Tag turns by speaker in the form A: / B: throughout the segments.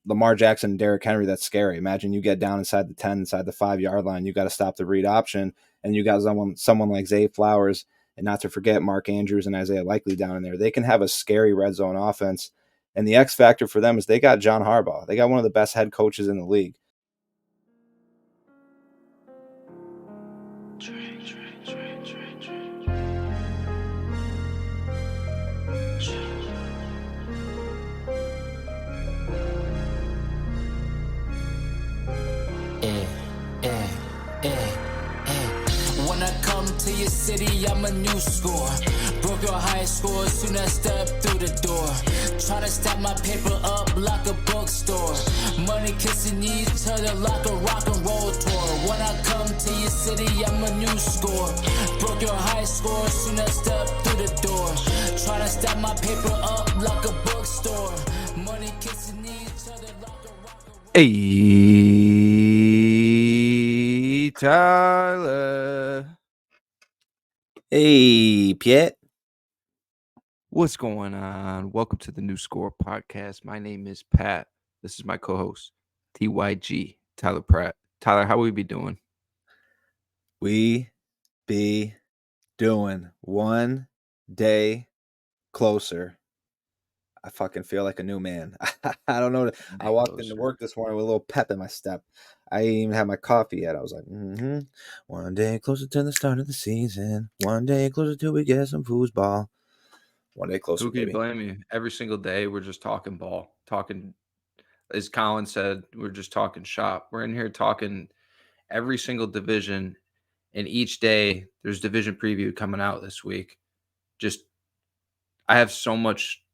A: Lamar Jackson and Derrick Henry, that's scary. Imagine you get down inside the 10, inside the 5-yard line. You got to stop the read option, and you got someone like Zay Flowers, and not to forget Mark Andrews and Isaiah Likely down in there. They can have a scary red zone offense. And the X factor for them is they got John Harbaugh. They got one of the best head coaches in the league.
B: When I come to your city, I'm a new score. Broke your high score soon as I step through the door. Trying to stack my paper up like a bookstore. Money kissing each other like a rock and roll tour. When I come to your city, I'm a new score. Broke your high score soon as I step through the door. Trying to stack my paper up like a bookstore. Money kissing each other like a rock and roll.
C: Hey, Tyler.
A: Hey, Piet.
C: What's going on? Welcome to the New Score podcast. My name is Pat. This is my co-host, TYG, Tyler Pratt. Tyler, how we be doing?
A: We be doing one day closer. I fucking feel like a new man. I don't know. I walked into work this morning with a little pep in my step. I didn't even have my coffee yet. I was like, one day closer to the start of the season. One day closer till we get some foosball. One day closer,
C: Who can
A: baby.
C: you blame you? Every single day, we're just talking ball. Talking, as Colin said, we're just talking shop. We're in here talking every single division. And each day, there's division preview coming out this week. I have so much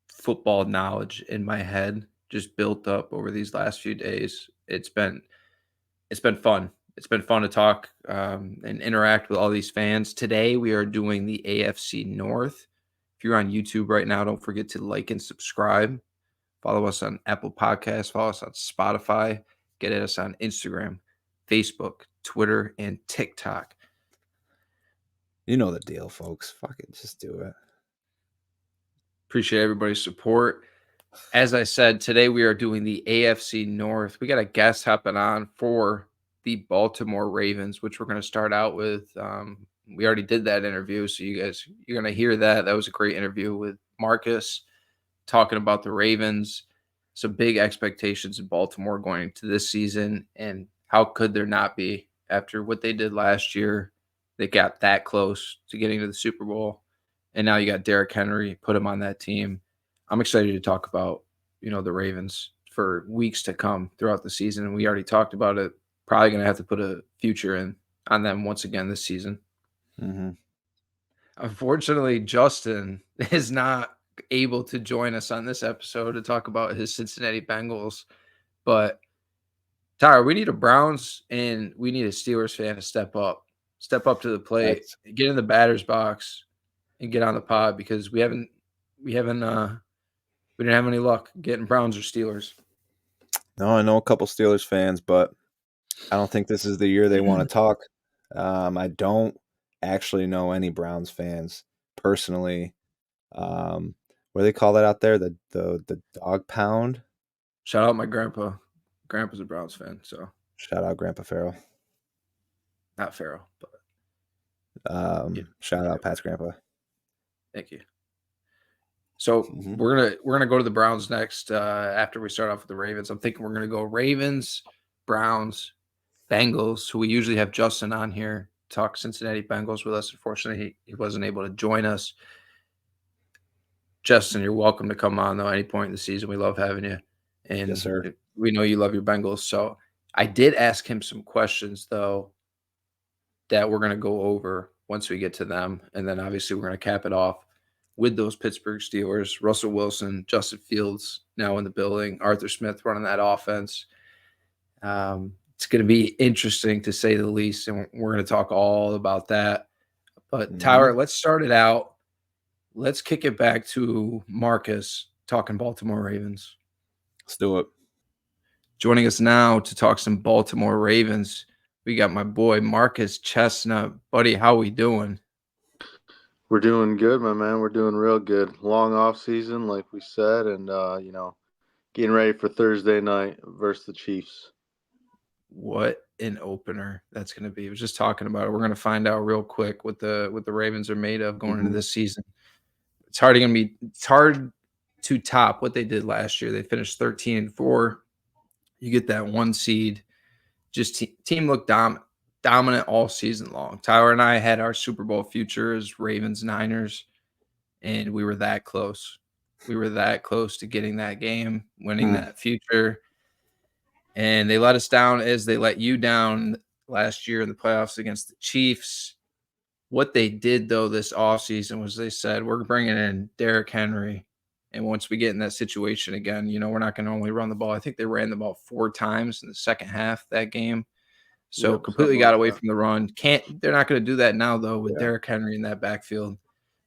C: football knowledge in my head just built up over these last few days. It's been fun. It's been fun to talk and interact with all these fans. Today we are doing the AFC North. If you're on YouTube right now, don't forget to like and subscribe. Follow us on Apple Podcasts. Follow us on Spotify. Get at us on Instagram, Facebook, Twitter, and TikTok.
A: You know the deal, folks. Fuck it. Just do it.
C: Appreciate everybody's support. As I said, today we are doing the AFC North. We got a guest hopping on for the Baltimore Ravens, which we're going to start out with. We already did that interview, so you're going to hear that. That was a great interview with Marcus talking about the Ravens. Some big expectations in Baltimore going into this season, and how could there not be after what they did last year? They got that close to getting to the Super Bowl, and now you got Derrick Henry, put him on that team. I'm excited to talk about, the Ravens for weeks to come throughout the season. And we already talked about it. Probably going to have to put a future on them once again this season.
A: Mm-hmm.
C: Unfortunately, Justin is not able to join us on this episode to talk about his Cincinnati Bengals. But, Tyler, we need a Browns and we need a Steelers fan to step up to the plate, get in the batter's box, and get on the pod, because we didn't have any luck getting Browns or Steelers.
A: No, I know a couple Steelers fans, but I don't think this is the year they want to talk. I don't actually know any Browns fans personally. What do they call that out there? The dog pound?
C: Shout out my grandpa. Grandpa's a Browns fan, so.
A: Shout out Grandpa Farrell.
C: Not Farrell, but.
A: Shout out Pat's grandpa.
C: Thank you. So we're gonna go to the Browns next after we start off with the Ravens. I'm thinking we're gonna go Ravens, Browns, Bengals, who we usually have Justin on here talk Cincinnati Bengals with us. Unfortunately, he wasn't able to join us. Justin, you're welcome to come on though any point in the season. We love having you, and
A: yes, sir.
C: We know you love your Bengals. So I did ask him some questions though that we're gonna go over once we get to them, and then obviously we're gonna cap it off with those Pittsburgh Steelers. Russell Wilson, Justin Fields now in the building, Arthur Smith running that offense. It's going to be interesting to say the least, and we're going to talk all about that. But Tyler, let's start it out. Let's kick it back to Marcus talking Baltimore Ravens.
A: Let's do it.
C: Joining us now to talk some Baltimore Ravens, we got my boy Marcus Chestnut. Buddy, how we doing?
D: We're doing good, my man. We're doing real good. Long off season, like we said, and Getting ready for Thursday night versus the Chiefs.
C: What an opener that's going to be. I was just talking about it. We're going to find out real quick what the Ravens are made of going into
A: Mhm.
C: this season. It's hard to top what they did last year. They finished 13-4. You get that one seed. Just team looked dominant all season long. Tyler and I had our Super Bowl future as Ravens Niners, and we were that close. We were that close to getting that game, winning
A: Hmm.
C: that future. And they let us down as they let you down last year in the playoffs against the Chiefs. What they did, though, this offseason was they said, we're bringing in Derrick Henry. And once we get in that situation again, we're not going to only run the ball. I think they ran the ball 4 times in the second half that game. So
D: Yep,
C: completely
D: something
C: got
D: like
C: away
D: that.
C: from the run. They're not going to do that now, though, with
A: Yeah.
C: Derrick Henry in that backfield.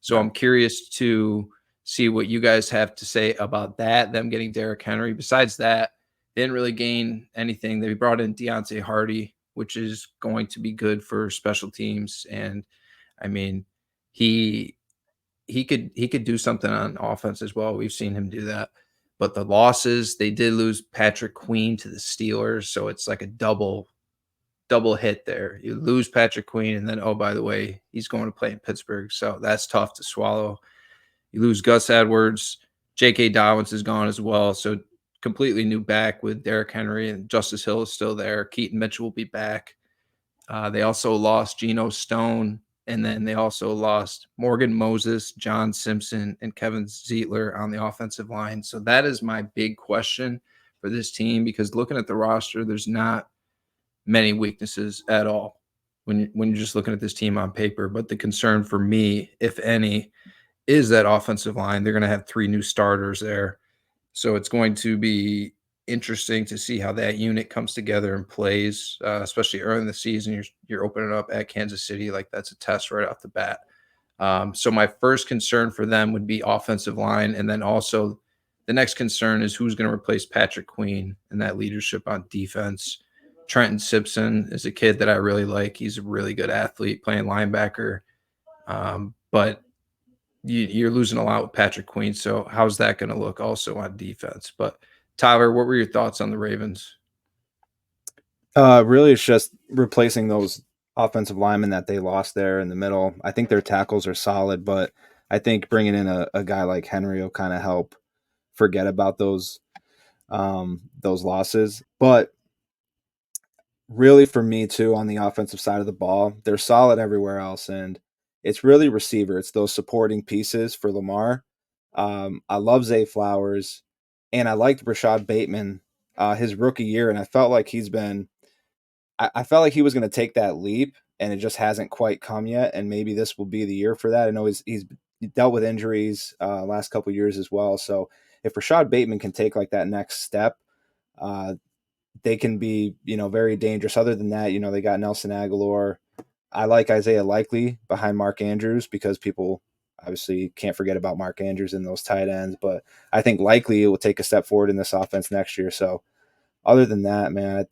C: So
A: Right.
C: I'm curious to see what you guys have to say about that, them getting Derrick Henry. Besides that, they didn't really gain anything. They brought in Deontay Hardy, which is going to be good for special teams. And I mean, he he could do something on offense as well. We've seen him do that. But the losses, they did lose Patrick Queen to the Steelers, so it's like a double hit there. You lose Patrick Queen, and then, oh, by the way, he's going to play in Pittsburgh. So that's tough to swallow. You lose Gus Edwards. J.K. Dobbins is gone as well. So completely new back with Derrick Henry, and Justice Hill is still there. Keaton Mitchell will be back. They also lost Geno Stone, and then they also lost Morgan Moses, John Simpson, and Kevin Zeitler on the offensive line. So that is my big question for this team, because looking at the roster, there's not many weaknesses at all when you're just looking at this team on paper. But the concern for me, if any, is that offensive line. They're going to have 3 new starters there. So it's going to be interesting to see how that unit comes together and plays, especially early in the season. You're opening up at Kansas City, like that's a test right off the bat. So my first concern for them would be offensive line, and then also the next concern is who's going to replace Patrick Queen and that leadership on defense. Trenton Simpson is a kid that I really like. He's a really good athlete playing linebacker, but you're losing a lot with Patrick Queen. So how's that going to look also on defense? But Tyler, what were your thoughts on the Ravens?
A: Really, it's just replacing those offensive linemen that they lost there in the middle. I think their tackles are solid, but I think bringing in a guy like Henry will kind of help forget about those losses. But really, for me too, on the offensive side of the ball, they're solid everywhere else, and it's really receiver. It's those supporting pieces for Lamar. I love Zay Flowers, and I liked Rashad Bateman his rookie year, and I felt like I felt like he was going to take that leap, and it just hasn't quite come yet. And maybe this will be the year for that. I know he's dealt with injuries last couple of years as well. So if Rashad Bateman can take like that next step, uh, they can be very dangerous. Other than that, they got Nelson Aguilar. I like Isaiah Likely behind Mark Andrews because people obviously can't forget about Mark Andrews in those tight ends. But I think Likely will take a step forward in this offense next year. So other than that, man,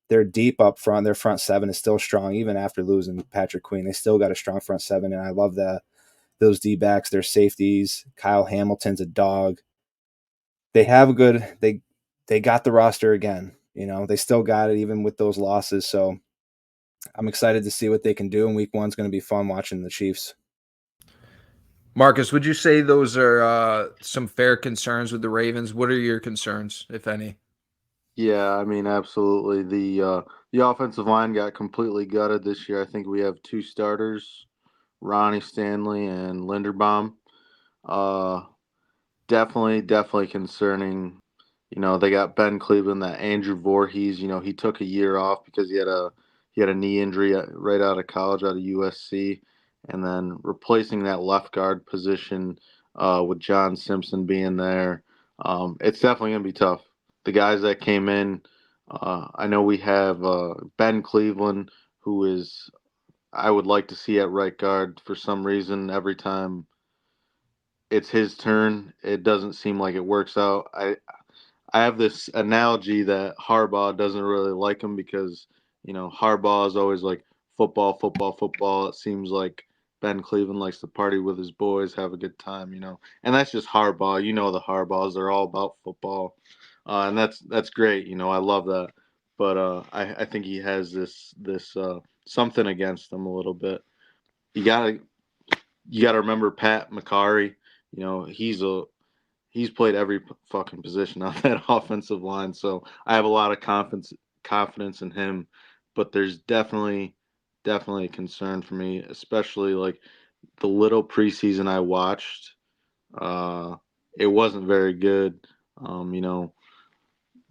A: they're deep up front. Their front seven is still strong, even after losing Patrick Queen. They still got a strong front seven, and I love that. Those D backs, their safeties. Kyle Hamilton's a dog. They have a good. They got the roster again. They still got it even with those losses. So I'm excited to see what they can do. And week one's going to be fun watching the Chiefs.
C: Marcus, would you say those are some fair concerns with the Ravens? What are your concerns, if any?
D: Yeah, I mean, absolutely. The offensive line got completely gutted this year. I think we have 2 starters, Ronnie Stanley and Linderbaum. Uh, definitely concerning. They got Ben Cleveland, that Andrew Voorhees. He took a year off because he had a knee injury right out of college, out of USC, and then replacing that left guard position with John Simpson being there. It's definitely gonna be tough. The guys that came in, I know we have Ben Cleveland, who is I would like to see at right guard for some reason every time it's his turn. It doesn't seem like it works out. I have this analogy that Harbaugh doesn't really like him because Harbaugh is always like football, football, football. It seems like Ben Cleveland likes to party with his boys, have a good time, and that's just Harbaugh. The Harbaughs, they're all about football, and that's great. I love that, but I think he has this something against him a little bit. You gotta you gotta remember Pat McCarry. He's played every fucking position on that offensive line, so I have a lot of confidence in him. But there's definitely a concern for me, especially like the little preseason I watched. Uh, it wasn't very good.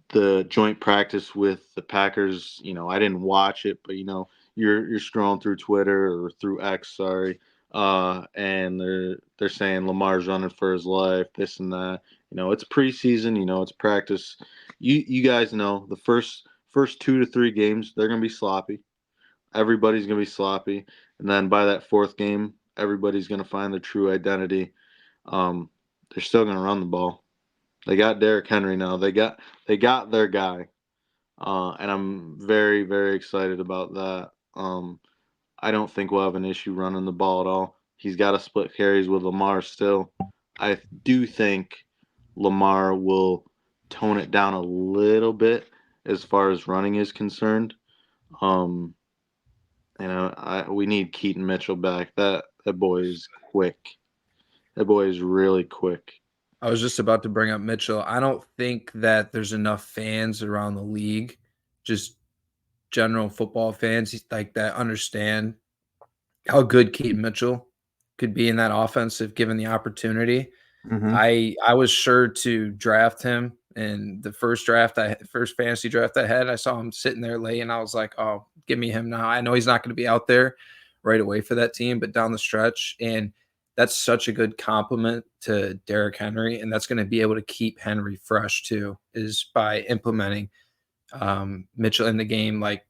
D: The joint practice with the Packers, I didn't watch it, but you're scrolling through Twitter or through X, sorry, and they're saying Lamar's running for his life, this and that. It's preseason, it's practice. You guys know the first 2 to 3 games they're gonna be sloppy. Everybody's gonna be sloppy, and then by that fourth game, everybody's gonna find their true identity. Um, they're still gonna run the ball. They got Derrick Henry now. They got their guy, and I'm very very excited about that. I don't think we'll have an issue running the ball at all. He's got to split carries with Lamar still. I do think Lamar will tone it down a little bit as far as running is concerned. Um, we need Keaton Mitchell back. That boy is quick. That boy is really quick.
C: I was just about to bring up Mitchell. I don't think that there's enough fans around the league, just general football fans like that understand how good Keaton Mitchell could be in that offense if given the opportunity.
A: Mhm.
C: I was sure to draft him in the first fantasy draft I had. I saw him sitting there late, and I was like, "Oh, give me him now." I know he's not going to be out there right away for that team, but down the stretch, and that's such a good compliment to Derrick Henry, and that's going to be able to keep Henry fresh too, is by implementing Mitchell in the game. Like,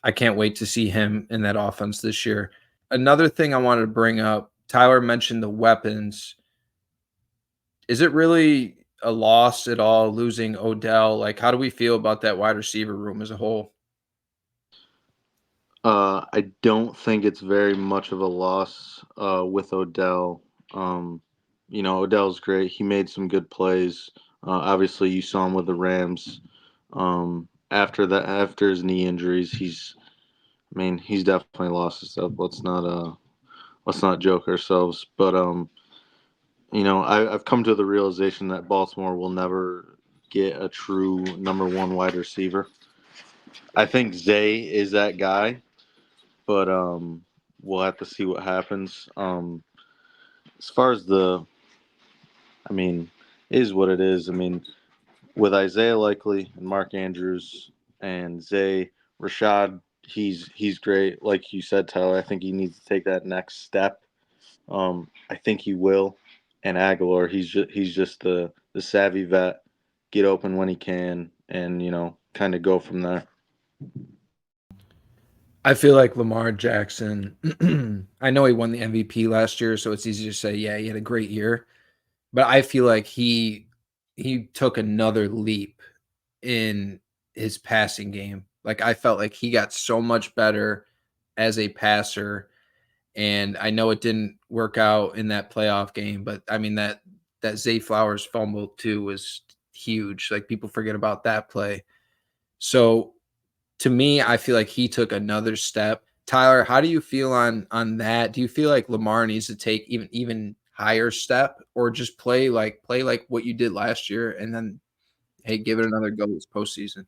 C: I can't wait to see him in that offense this year. Another thing I wanted to bring up, Tyler mentioned the weapons. Is it really a loss at all losing Odell? Like, how do we feel about that wide receiver room as a whole?
D: I don't think it's very much of a loss with Odell. Odell's great. He made some good plays. Obviously, you saw him with the Rams. After his knee injuries, he's definitely lost his stuff. Let's not joke ourselves. But I've come to the realization that Baltimore will never get a true number one wide receiver. I think Zay is that guy, but we'll have to see what happens. As far as it is what it is. With Isaiah Likely and Mark Andrews and Zay Rashad, he's great. Like you said, Tyler, I think he needs to take that next step. I think he will. And Aguilar, he's just the savvy vet, get open when he can, and kind of go from there.
C: I feel like Lamar Jackson, I know he won the MVP last year, so it's easy to say, yeah, he had a great year. But I feel like he took another leap in his passing game. Like, I felt like he got so much better as a passer. And I know it didn't work out in that playoff game, but I mean that Zay Flowers fumble too was huge. Like, people forget about that play. So to me, I feel like he took another step. Tyler, how do you feel on that? Do you feel like Lamar needs to take even higher step, or just play like what you did last year, and then hey, give it another go this postseason?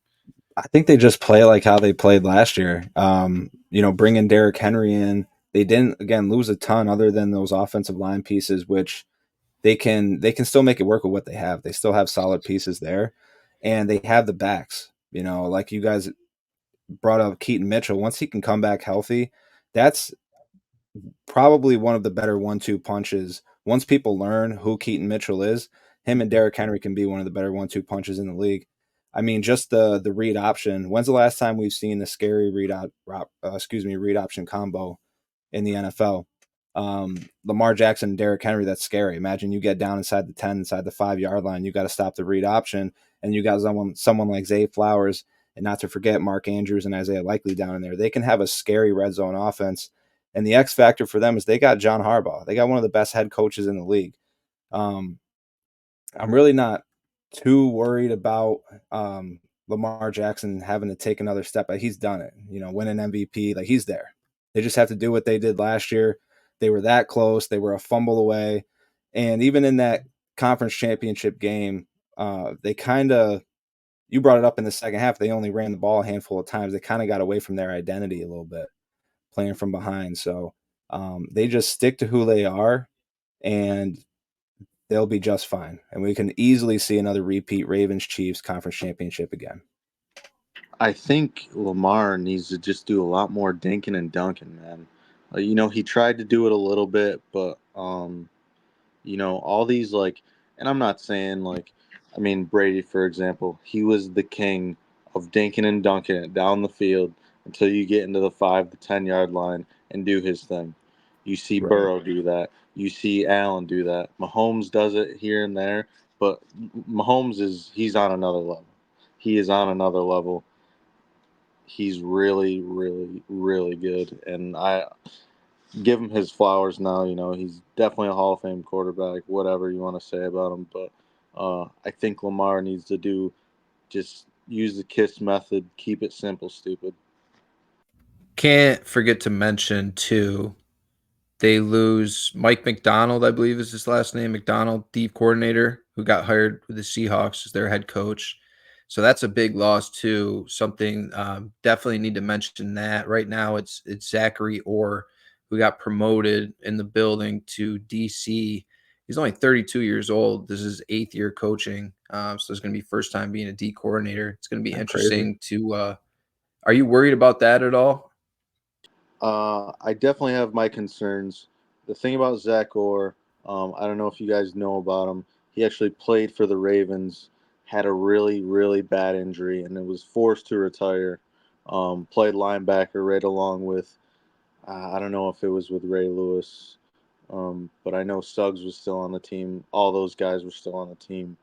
A: I think they just play like how they played last year. Bringing Derrick Henry in, they didn't again lose a ton other than those offensive line pieces, which they can still make it work with what they have. They still have solid pieces there, and they have the backs. Like you guys brought up Keaton Mitchell. Once he can come back healthy, that's probably one of the better 1-2 punches. Once people learn who Keaton Mitchell is, him and Derrick Henry can be one of the better 1-2 punches in the league. Just the read option. When's the last time we've seen the scary read option combo in the NFL? Lamar Jackson and Derrick Henry, that's scary. Imagine you get down inside the 10, inside the 5-yard line, you got to stop the read option, and you got someone like Zay Flowers, and not to forget Mark Andrews and Isaiah Likely down in there. They can have a scary red zone offense. And the X factor for them is they got John Harbaugh. They got one of the best head coaches in the league. I'm really not too worried about Lamar Jackson having to take another step. But he's done it, win an MVP. Like, he's there. They just have to do what they did last year. They were that close. They were a fumble away. And even in that conference championship game, they kind of, you brought it up in the second half, they only ran the ball a handful of times. They kind of got away from their identity a little bit, playing from behind. So they just stick to who they are, and they'll be just fine. And we can easily see another repeat Ravens-Chiefs conference championship again.
D: I think Lamar needs to just do a lot more dinking and dunking, man. He tried to do it a little bit, but all these and I'm not saying I mean Brady, for example, he was the king of dinking and dunking it down the field until you get into the 5 to 10 yard line and do his thing. You see
A: Right.
D: Burrow do that. You see Allen do that. Mahomes does it here and there, but he's on another level. He is on another level. He's really, really, really good, and I give him his flowers now. He's definitely a Hall of Fame quarterback, whatever you want to say about him. But I think Lamar needs to just use the KISS method, keep it simple, stupid.
C: Can't forget to mention, too, they lose Mike McDonald, I believe is his last name, McDonald, D coordinator, who got hired with the Seahawks as their head coach. So that's a big loss, too. Something definitely need to mention that. Right now it's Zachary Orr, who got promoted in the building to DC. He's only 32 years old. This is his 8th year coaching. So it's going to be first time being a D coordinator. It's going to be interesting to are you worried about that at all?
D: I definitely have my concerns. The thing about Zach Orr, I don't know if you guys know about him. He actually played for the Ravens, had a really, really bad injury, and it was forced to retire. Played linebacker right along with, I don't know if it was with Ray Lewis, but I know Suggs was still on the team. All those guys were still on the team.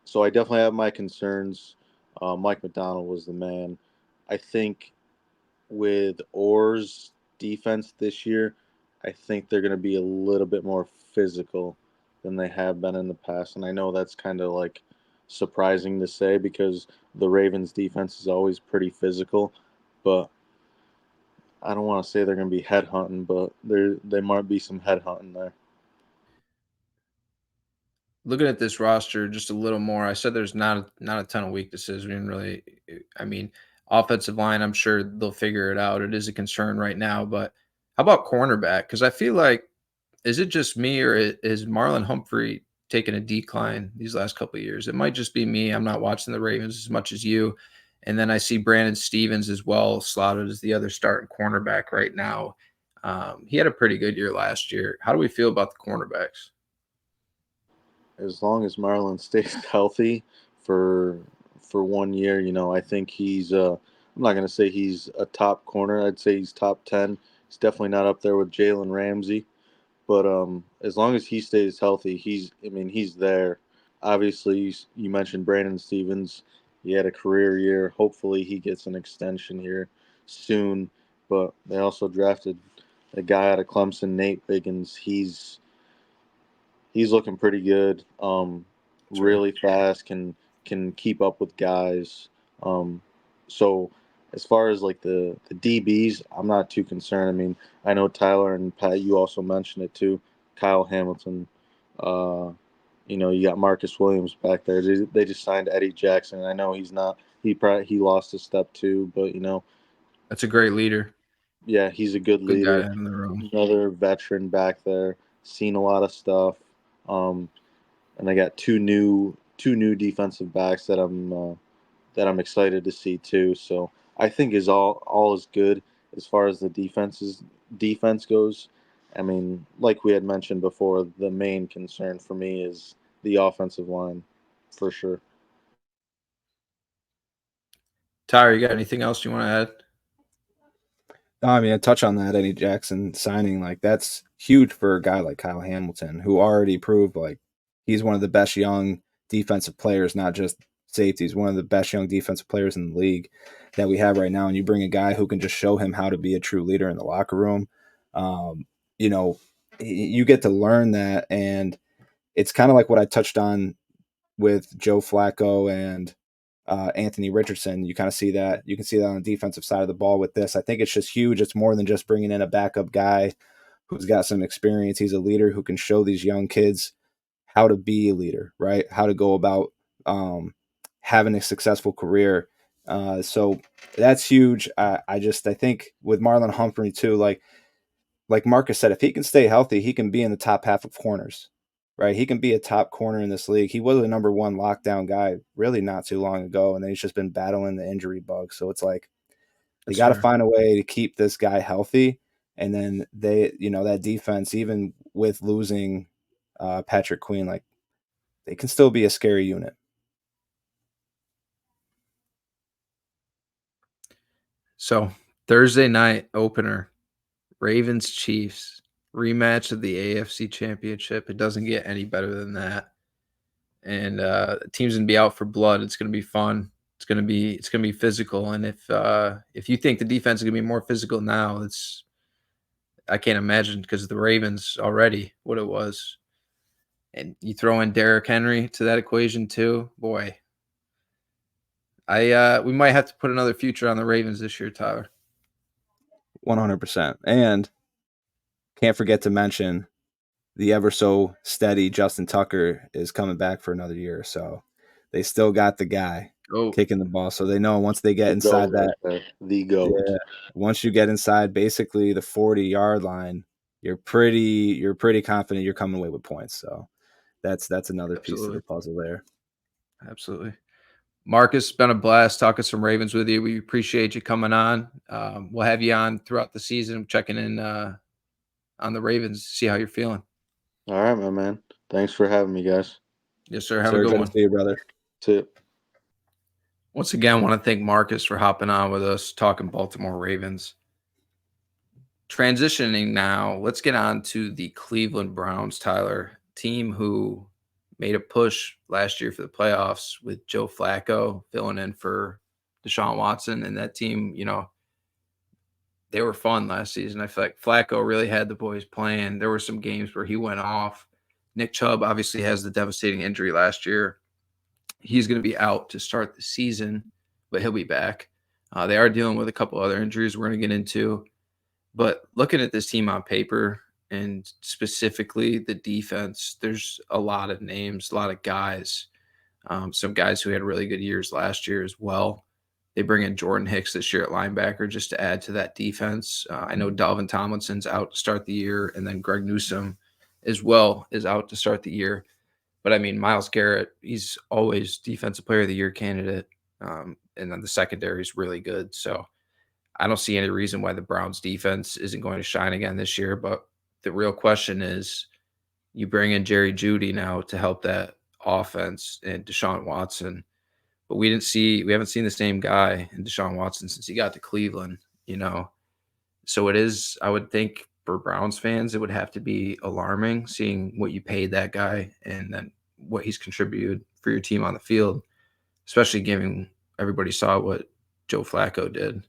D: So I definitely have my concerns. Mike McDonald was the man. I think with Orr's defense this year, I think they're going to be a little bit more physical than they have been in the past. And I know that's kind of surprising to say because the Ravens defense is always pretty physical, but I don't want to say they're going to be headhunting, but there might be some headhunting there.
C: Looking at this roster just a little more, I said there's not a ton of weaknesses. We didn't really, I mean, offensive line, I'm sure they'll figure it out. It is a concern right now, but how about cornerback? Because I feel like, is it just me or is Marlon Humphrey taking a decline these last couple of years? It might just be me. I'm not watching the Ravens as much as you. And then I see Brandon Stevens as well slotted as the other starting cornerback right now. He had a pretty good year last year. How do we feel about the cornerbacks?
D: As long as Marlon stays healthy for 1 year, I think he's. I'm not gonna say he's a top corner. I'd say he's top 10. He's definitely not up there with Jalen Ramsey, but as long as he stays healthy, he's. I mean, he's there. Obviously, you mentioned Brandon Stevens. He had a career year. Hopefully, he gets an extension here soon. But they also drafted a guy out of Clemson, Nate Biggins. He's looking pretty good.
A: That's right.
D: Really fast, can keep up with guys. So as far as the DBs, I'm not too concerned. I mean, I know Tyler and Pat, you also mentioned it too. Kyle Hamilton. Uh, you got Marcus Williams back there. They just signed Eddie Jackson. I know he's not. He lost a step too, but
C: That's a great leader.
D: yeah, he's a good
C: Good guy
D: leader.
C: to have in the room.
D: Another veteran back there. Seen a lot of stuff. Um, and I got two new defensive backs that I'm excited to see too. So I think is all is good as far as the defense goes. I mean, like we had mentioned before, the main concern for me is the offensive line, for sure.
C: Tyler, you got anything else you want to add?
A: No, I mean, I touch on that Eddie Jackson signing. Like, that's huge for a guy like Kyle Hamilton, who already proved he's one of the best young defensive players, not just safeties, one of the best young defensive players in the league that we have right now. And you bring a guy who can just show him how to be a true leader in the locker room. You know, you get to learn that, and it's kind of like what I touched on with Joe Flacco and Anthony Richardson. You kind of see that. You can see that on the defensive side of the ball with this. I think it's just huge. It's more than just bringing in a backup guy who's got some experience. He's a leader who can show these young kids how to be a leader, right? How to go about having a successful career. So that's huge. I think with Marlon Humphrey too, like Marcus said, if he can stay healthy, he can be in the top half of corners, right? He can be a top corner in this league. He was the number one lockdown guy really not too long ago, and then he's just been battling the injury bug. So it's like they got to find a way to keep this guy healthy. And then that defense, even with losing Patrick Queen, like they can still be a scary unit.
C: So Thursday night opener, Ravens Chiefs, rematch of the AFC Championship. It doesn't get any better than that. And the team's gonna be out for blood. It's gonna be fun. It's gonna be physical. And if you think the defense is gonna be more physical now, I can't imagine, because the Ravens already what it was. And you throw in Derrick Henry to that equation too, boy. We might have to put another future on the Ravens this year, Tyler.
A: 100%. And can't forget to mention the ever so steady Justin Tucker is coming back for another year. So they still got the guy kicking the ball. So they know once they get inside
D: the GOAT.
A: Yeah, once you get inside basically the 40-yard line, you're pretty confident you're coming away with points. So that's another piece of the puzzle there.
C: Absolutely. Marcus, it's been a blast talking some Ravens with you. We appreciate you coming on. We'll have you on throughout the season, checking in on the Ravens, see how you're feeling.
D: All right, my man. Thanks for having me, guys.
C: Yes, sir. Have a good one.
A: See you, brother.
D: See you.
C: Once again, I want to thank Marcus for hopping on with us, talking Baltimore Ravens. Transitioning now, let's get on to the Cleveland Browns, Tyler, team who made a push last year for the playoffs with Joe Flacco filling in for Deshaun Watson. And that team, they were fun last season. I feel like Flacco really had the boys playing. There were some games where he went off. Nick Chubb obviously has the devastating injury last year. He's going to be out to start the season, but he'll be back. They are dealing with a couple other injuries we're going to get into. But looking at this team on paper, and specifically the defense, there's a lot of names, a lot of guys. Some guys who had really good years last year as well. They bring in Jordan Hicks this year at linebacker just to add to that defense. I know Dalvin Tomlinson's out to start the year, and then Greg Newsome as well is out to start the year. But I mean, Myles Garrett, he's always Defensive Player of the Year candidate. And then the secondary is really good. So I don't see any reason why the Browns defense isn't going to shine again this year. But the real question is, you bring in Jerry Jeudy now to help that offense and Deshaun Watson. But we haven't seen the same guy in Deshaun Watson since he got to Cleveland, So it is, I would think, for Browns fans, it would have to be alarming seeing what you paid that guy and then what he's contributed for your team on the field, especially given everybody saw what Joe Flacco did.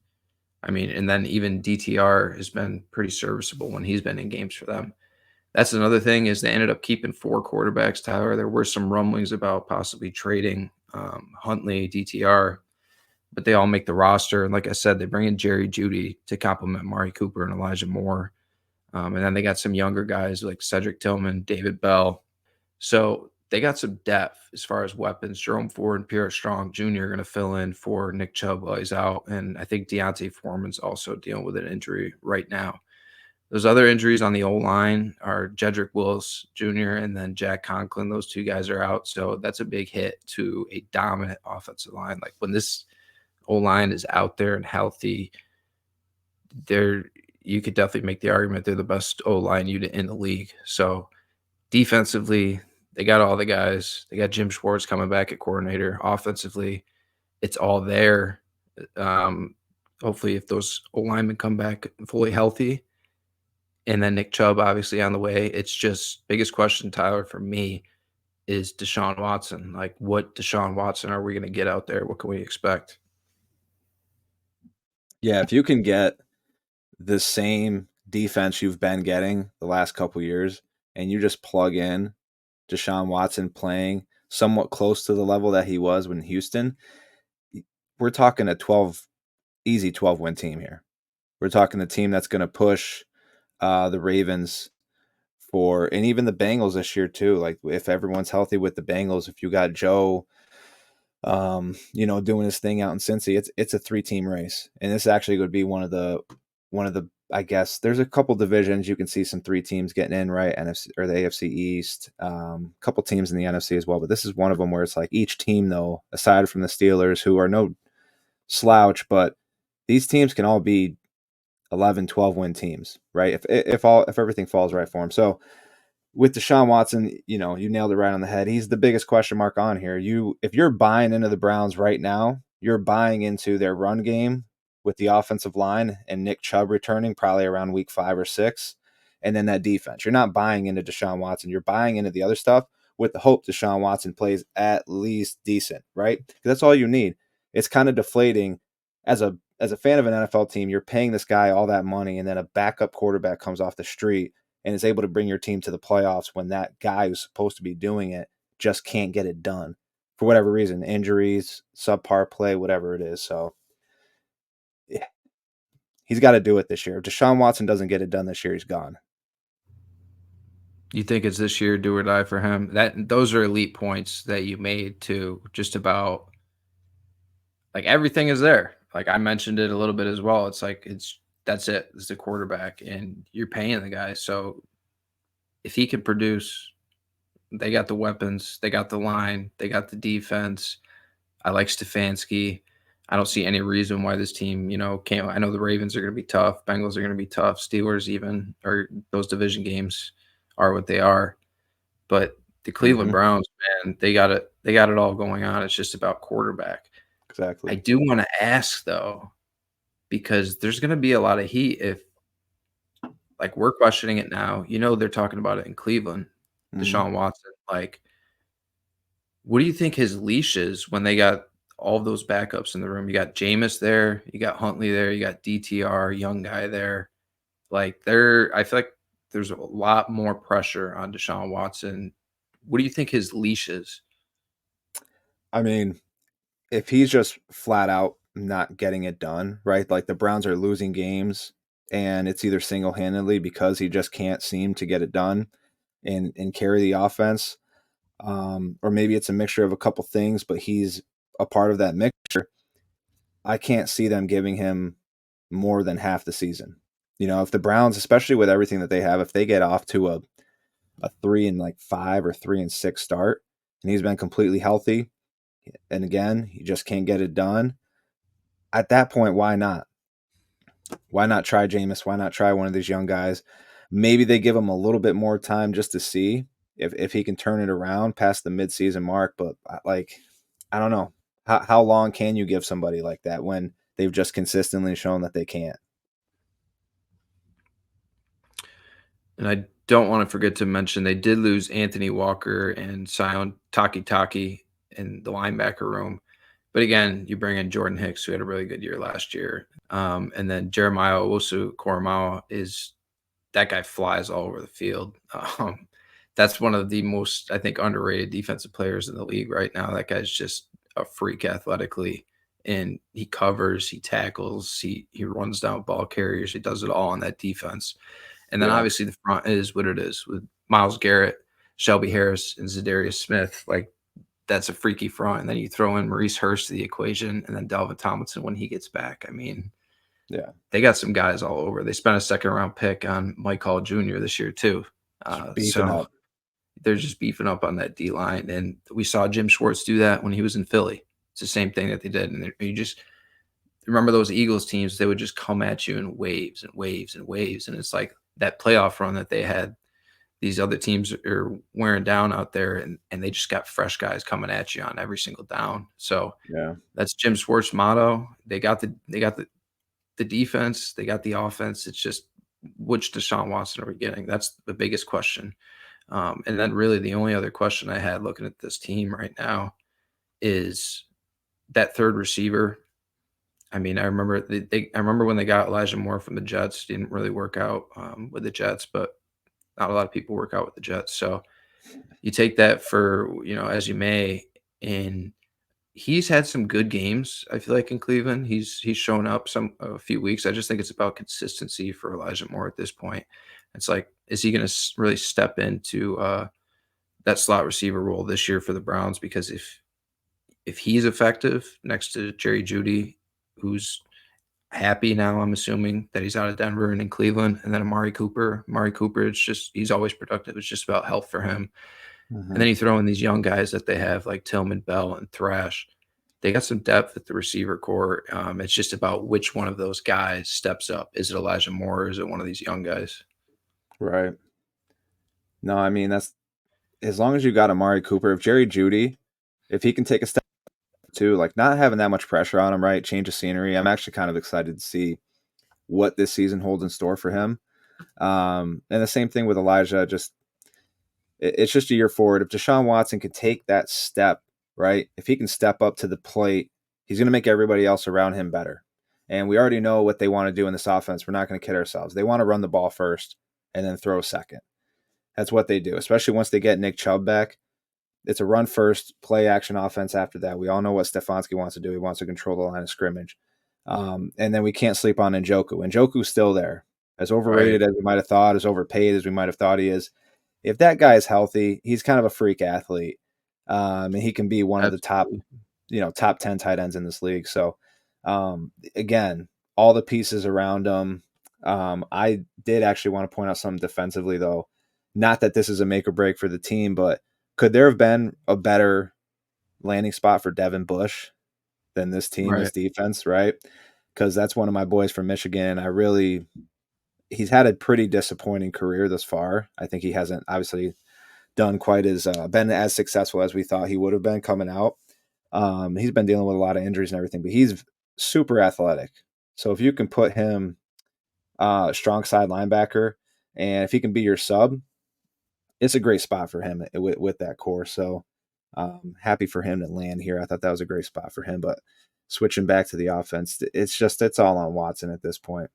C: I mean, and then even DTR has been pretty serviceable when he's been in games for them. That's another thing, is they ended up keeping 4 quarterbacks, Tyler. There were some rumblings about possibly trading Huntley, DTR, but they all make the roster. And like I said, they bring in Jerry Jeudy to complement Mari Cooper and Elijah Moore. And then they got some younger guys like Cedric Tillman, David Bell. So they got some depth as far as weapons. Jerome Ford and Pierre Strong Jr. are going to fill in for Nick Chubb while he's out. And I think Deontay Foreman's also dealing with an injury right now. Those other injuries on the O-line are Jedrick Wills Jr. and then Jack Conklin. Those 2 guys are out. So that's a big hit to a dominant offensive line. Like when this O-line is out there and healthy, you could definitely make the argument they're the best O-line unit in the league. So defensively, they got all the guys. They got Jim Schwartz coming back at coordinator. Offensively, it's all there. Hopefully, if those O-linemen come back fully healthy, and then Nick Chubb obviously on the way, it's just biggest question, Tyler, for me is Deshaun Watson. Like, what Deshaun Watson are we going to get out there? What can we expect?
A: Yeah, if you can get the same defense you've been getting the last couple years, and you just plug in Deshaun Watson playing somewhat close to the level that he was when Houston, we're talking a easy 12-win team here. We're talking a team that's going to push the Ravens and even the Bengals this year too. Like if everyone's healthy with the Bengals, if you got Joe, doing his thing out in Cincy, it's a 3-team race, and this actually would be one of the. I guess there's a couple divisions you can see some 3 teams getting in, right? NFC or the AFC East, a couple teams in the NFC as well, but this is one of them where it's like each team, though, aside from the Steelers, who are no slouch, but these teams can all be 11, 12-win teams, right? If everything falls right for them. So with Deshaun Watson, you nailed it right on the head. He's the biggest question mark on here. If you're buying into the Browns right now, you're buying into their run game with the offensive line and Nick Chubb returning probably around week 5 or 6, and then that defense. You're not buying into Deshaun Watson. You're buying into the other stuff with the hope Deshaun Watson plays at least decent, right? Because that's all you need. It's kind of deflating as a fan of an NFL team. You're paying this guy all that money, and then a backup quarterback comes off the street and is able to bring your team to the playoffs when that guy who's supposed to be doing it just can't get it done for whatever reason, injuries, subpar play, whatever it is. So yeah, he's got to do it this year. If Deshaun Watson doesn't get it done this year, he's gone.
C: You think it's this year, do or die for him? Those are elite points that you made to just about like everything is there. Like I mentioned it a little bit as well. It's like that's it. It's the quarterback, and you're paying the guy. So if he can produce, they got the weapons, they got the line, they got the defense. I like Stefanski. I don't see any reason why this team, can't. I know the Ravens are going to be tough. Bengals are going to be tough. Steelers even, or those division games are what they are. But the Cleveland Browns, man, they got it. They got it all going on. It's just about quarterback.
A: Exactly.
C: I do want to ask though, because there's going to be a lot of heat if, like, we're questioning it now. They're talking about it in Cleveland. Deshaun Watson, like, what do you think his leash is when they got all of those backups in the room? You got Jameis there, you got Huntley there, you got DTR, young guy there. Like, I feel like there's a lot more pressure on Deshaun Watson. What do you think his leash is?
A: I mean, if he's just flat out not getting it done, right? Like the Browns are losing games, and it's either single-handedly because he just can't seem to get it done and carry the offense, or maybe it's a mixture of a couple things, but he's a part of that mixture. I can't see them giving him more than half the season. If the Browns, especially with everything that they have, if they get off to a 3-5 or 3-6 start, and he's been completely healthy, and again, he just can't get it done, at that point, why not? Why not try Jameis? Why not try one of these young guys? Maybe they give him a little bit more time just to see if he can turn it around past the midseason mark. But I don't know. How long can you give somebody like that when they've just consistently shown that they can't?
C: And I don't want to forget to mention they did lose Anthony Walker and Sion Taki in the linebacker room. But again, you bring in Jordan Hicks, who had a really good year last year. And then Jeremiah Owusu-Koramoah that guy flies all over the field. That's one of the most, I think, underrated defensive players in the league right now. That guy's just a freak athletically, and he covers, he tackles, he runs down ball carriers. He does it all on that defense. And then obviously the front is what it is with Myles Garrett, Shelby Harris, and Zadarius Smith. Like, that's a freaky front. And then you throw in Maurice Hurst to the equation, and then Dalvin Tomlinson when he gets back. I mean, they got some guys all over. They spent a second-round pick on Mike Hall Jr. this year too. So they're just beefing up on that D-line. And we saw Jim Schwartz do that when he was in Philly. It's the same thing that they did. And you just remember those Eagles teams, they would just come at you in waves and waves and waves. And it's like that playoff run that they had, these other teams are wearing down out there, and they just got fresh guys coming at you on every single down. So that's Jim Schwartz's motto. They got the defense, they got the offense. It's just which Deshaun Watson are we getting? That's the biggest question. And then really the only other question I had looking at this team right now is that third receiver. I mean, I remember I remember when they got Elijah Moore from the Jets, didn't really work out with the Jets, but not a lot of people work out with the Jets. So you take that for, as you may, and he's had some good games, I feel like, in Cleveland. He's shown up a few weeks. I just think it's about consistency for Elijah Moore at this point. It's like, is he going to really step into that slot receiver role this year for the Browns? Because if he's effective next to Jerry Jeudy, who's happy now, I'm assuming that he's out of Denver and in Cleveland, and then Amari Cooper. It's just, he's always productive. It's just about health for him. And then you throw in these young guys that they have like Tillman, Bell, and Thrash. They got some depth at the receiver core. It's just about which one of those guys steps up. Is it Elijah Moore or is it one of these young guys?
A: Right. No, I mean, that's as long as you got Amari Cooper. If Jerry Jeudy, if he can take a step too, like not having that much pressure on him, right? Change of scenery. I'm actually kind of excited to see what this season holds in store for him. And the same thing with Elijah. It's just a year forward. If Deshaun Watson can take that step, right? If he can step up to the plate, he's going to make everybody else around him better. And we already know what they want to do in this offense. We're not going to kid ourselves. They want to run the ball first and then throw second. That's what they do, especially once they get Nick Chubb back. It's a run first, play action offense after that. We all know what Stefanski wants to do. He wants to control the line of scrimmage. And then we can't sleep on Njoku. Njoku's still there. As overrated as we might have thought, as overpaid as we might have thought he is. If that guy is healthy, he's kind of a freak athlete. And he can be one of the top 10 tight ends in this league. So, again, all the pieces around him. I did actually want to point out something defensively, though. Not that this is a make or break for the team, but could there have been a better landing spot for Devin Bush than this team, this defense, right? Because that's one of my boys from Michigan. He's had a pretty disappointing career thus far. I think he hasn't obviously been as successful as we thought he would have been coming out. He's been dealing with a lot of injuries and everything, but he's super athletic. So if you can put him strong side linebacker, and if he can be your sub, it's a great spot for him with that core. So happy for him to land here. I thought that was a great spot for him. But switching back to the offense, it's all on Watson at this point.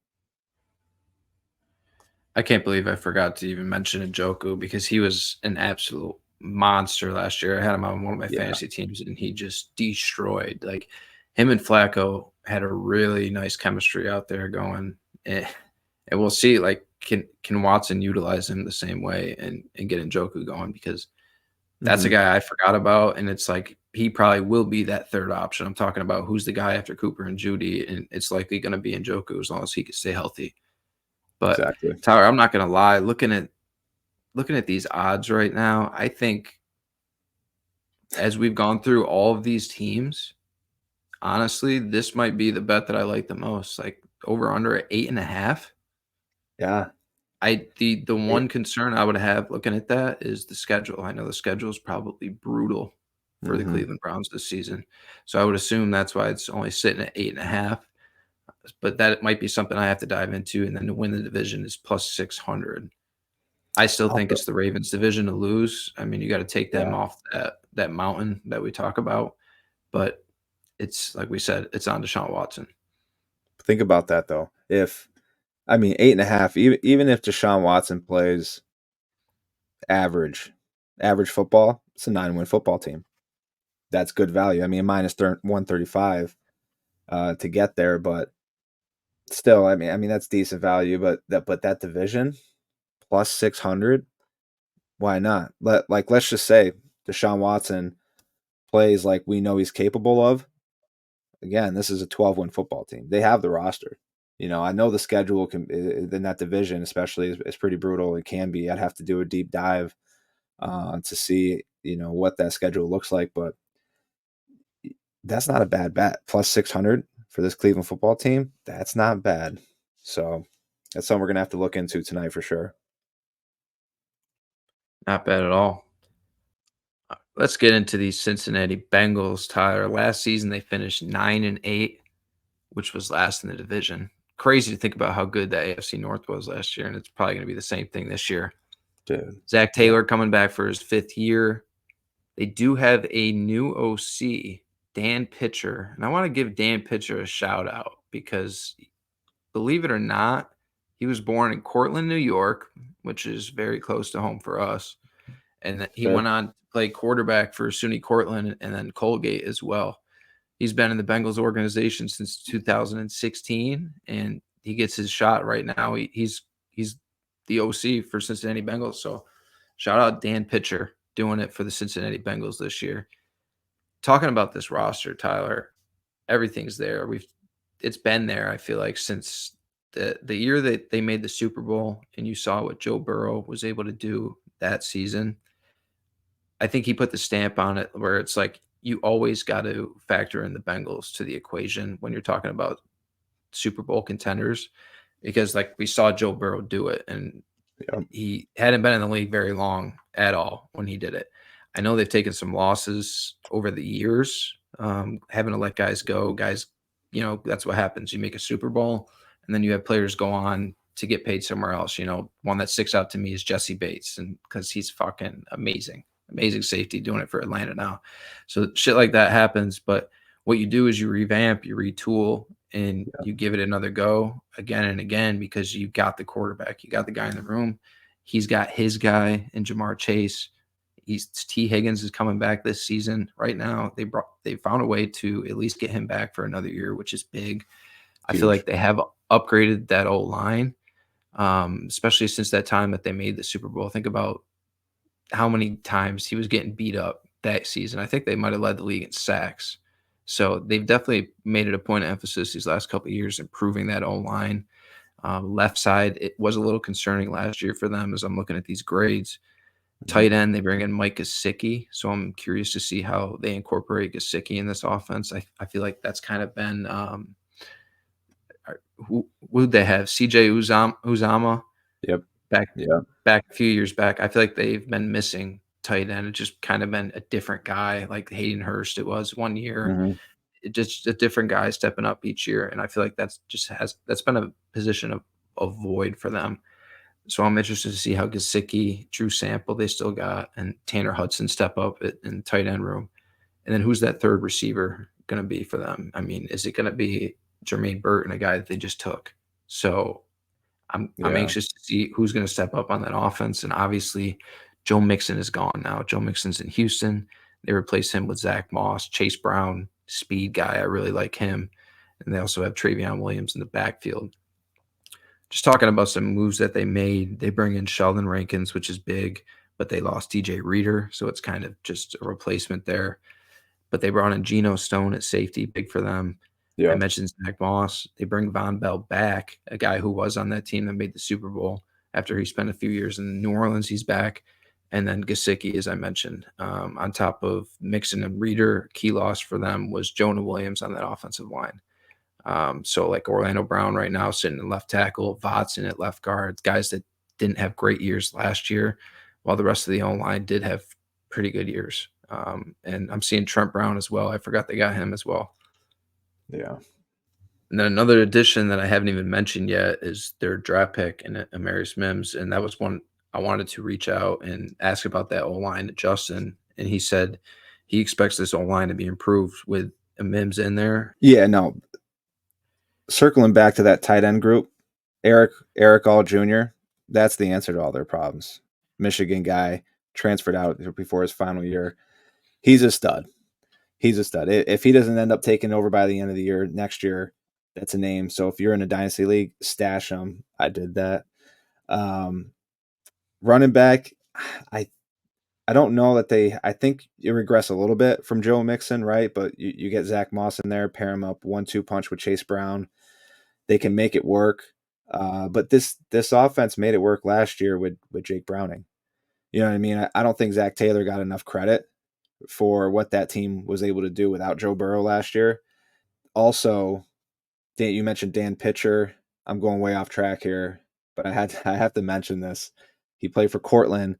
C: I can't believe I forgot to even mention Njoku because he was an absolute monster last year. I had him on one of my fantasy teams, and he just destroyed. Like, him and Flacco had a really nice chemistry out there going. And we'll see, like, can Watson utilize him the same way and get Njoku going? Because that's a guy I forgot about, and it's like he probably will be that third option. I'm talking about who's the guy after Cooper and Jeudy, and it's likely going to be Njoku as long as he can stay healthy. But
A: exactly.
C: Tyler, I'm not going to lie. Looking at these odds right now, I think as we've gone through all of these teams, honestly, this might be the bet that I like the most. Like over under at 8.5.
A: Yeah.
C: The one concern I would have looking at that is the schedule. I know the schedule is probably brutal for the Cleveland Browns this season. So I would assume that's why it's only sitting at 8.5. But that might be something I have to dive into. And then to win the division is plus 600. I still think it's the Ravens division to lose. I mean, you got to take them off that mountain that we talk about. But it's like we said, it's on Deshaun Watson.
A: Think about that, though. 8.5, even if Deshaun Watson plays average football, it's a 9-win football team. That's good value. I mean, minus 135 to get there, but still, I mean that's decent value. But that division plus 600, why not? Let's just say Deshaun Watson plays like we know he's capable of. Again, this is a 12-win football team. They have the roster. I know the schedule in that division, especially, is pretty brutal. It can be. I'd have to do a deep dive to see, what that schedule looks like. But that's not a bad bet. Plus 600 for this Cleveland football team. That's not bad. So that's something we're going to have to look into tonight for sure.
C: Not bad at all. Let's get into these Cincinnati Bengals, Tyler. Last season, they finished 9-8, which was last in the division. Crazy to think about how good that AFC North was last year, and it's probably going to be the same thing this year.
A: Dude.
C: Zach Taylor coming back for his 5th year. They do have a new OC, Dan Pitcher, and I want to give Dan Pitcher a shout out because, believe it or not, he was born in Cortland, New York, which is very close to home for us. And he
A: Sure.
C: went on to play quarterback for SUNY Cortland and then Colgate as well. He's been in the Bengals organization since 2016, and he gets his shot right now. He's the OC for Cincinnati Bengals. So shout out Dan Pitcher doing it for the Cincinnati Bengals this year. Talking about this roster, Tyler, everything's there. It's been there, I feel like, since the year that they made the Super Bowl, and you saw what Joe Burrow was able to do that season. I think he put the stamp on it where it's like you always got to factor in the Bengals to the equation when you're talking about Super Bowl contenders, because like we saw Joe Burrow do it, and
A: Yep.
C: he hadn't been in the league very long at all when he did it. I know they've taken some losses over the years, having to let guys go. Guys, that's what happens. You make a Super Bowl, and then you have players go on to get paid somewhere else. One that sticks out to me is Jesse Bates, and because he's fucking amazing safety doing it for Atlanta now. So shit like that happens. But what you do is you revamp, you retool, and you give it another go again and again because you got the quarterback, you got the guy in the room. He's got his guy in Jamar Chase. T. Higgins is coming back this season. Right now, they found a way to at least get him back for another year, which is big. I feel like they have upgraded that old line, especially since that time that they made the Super Bowl. Think about how many times he was getting beat up that season. I think they might have led the league in sacks. So they've definitely made it a point of emphasis these last couple of years improving that O-line. Left side, it was a little concerning last year for them as I'm looking at these grades. Tight end, they bring in Mike Gesicki. So I'm curious to see how they incorporate Gesicki in this offense. I feel like that's kind of been who would they have? CJ Uzama.
A: Yep.
C: Back a few years back. I feel like they've been missing tight end. It's just kind of been a different guy, like Hayden Hurst. It was one year.
A: Mm-hmm.
C: It just a different guy stepping up each year, and I feel like that's been a position of a void for them. So I'm interested to see how Gesicki, Drew Sample they still got, and Tanner Hudson step up in tight end room. And then who's that third receiver going to be for them? I mean, is it going to be Jermaine Burton, a guy that they just took? So I'm anxious to see who's going to step up on that offense. And obviously, Joe Mixon is gone now. Joe Mixon's in Houston. They replace him with Zach Moss, Chase Brown, speed guy. I really like him. And they also have Travion Williams in the backfield. Just talking about some moves that they made. They bring in Sheldon Rankins, which is big, but they lost DJ Reader. So it's kind of just a replacement there. But they brought in Geno Stone at safety, big for them. I mentioned Zach Moss. They bring Von Bell back, a guy who was on that team that made the Super Bowl after he spent a few years in New Orleans. He's back. And then Gesicki, as I mentioned, on top of Mixon and Reader, key loss for them was Jonah Williams on that offensive line. So like Orlando Brown right now sitting in left tackle, Watson at left guard, guys that didn't have great years last year, while the rest of the O-line did have pretty good years. And I'm seeing Trent Brown as well. I forgot they got him as well.
A: Yeah.
C: And then another addition that I haven't even mentioned yet is their draft pick in Amarius Mims. And that was one I wanted to reach out and ask about that O-line to Justin. And he said he expects this O-line to be improved with a Mims in there.
A: Yeah, no. Circling back to that tight end group, Eric All Jr., that's the answer to all their problems. Michigan guy, transferred out before his final year. He's a stud. If he doesn't end up taking over by the end of the year, next year, that's a name. So if you're in a dynasty league, stash him. I did that. Running back, I don't know that I think you regress a little bit from Joe Mixon, right? But you get Zach Moss in there, pair him up 1-2 punch with Chase Brown. They can make it work. But this offense made it work last year with Jake Browning. You know what I mean? I don't think Zach Taylor got enough credit for what that team was able to do without Joe Burrow last year. Also, Dan, you mentioned Dan Pitcher. I'm going way off track here, but I have to mention this. He played for Cortland.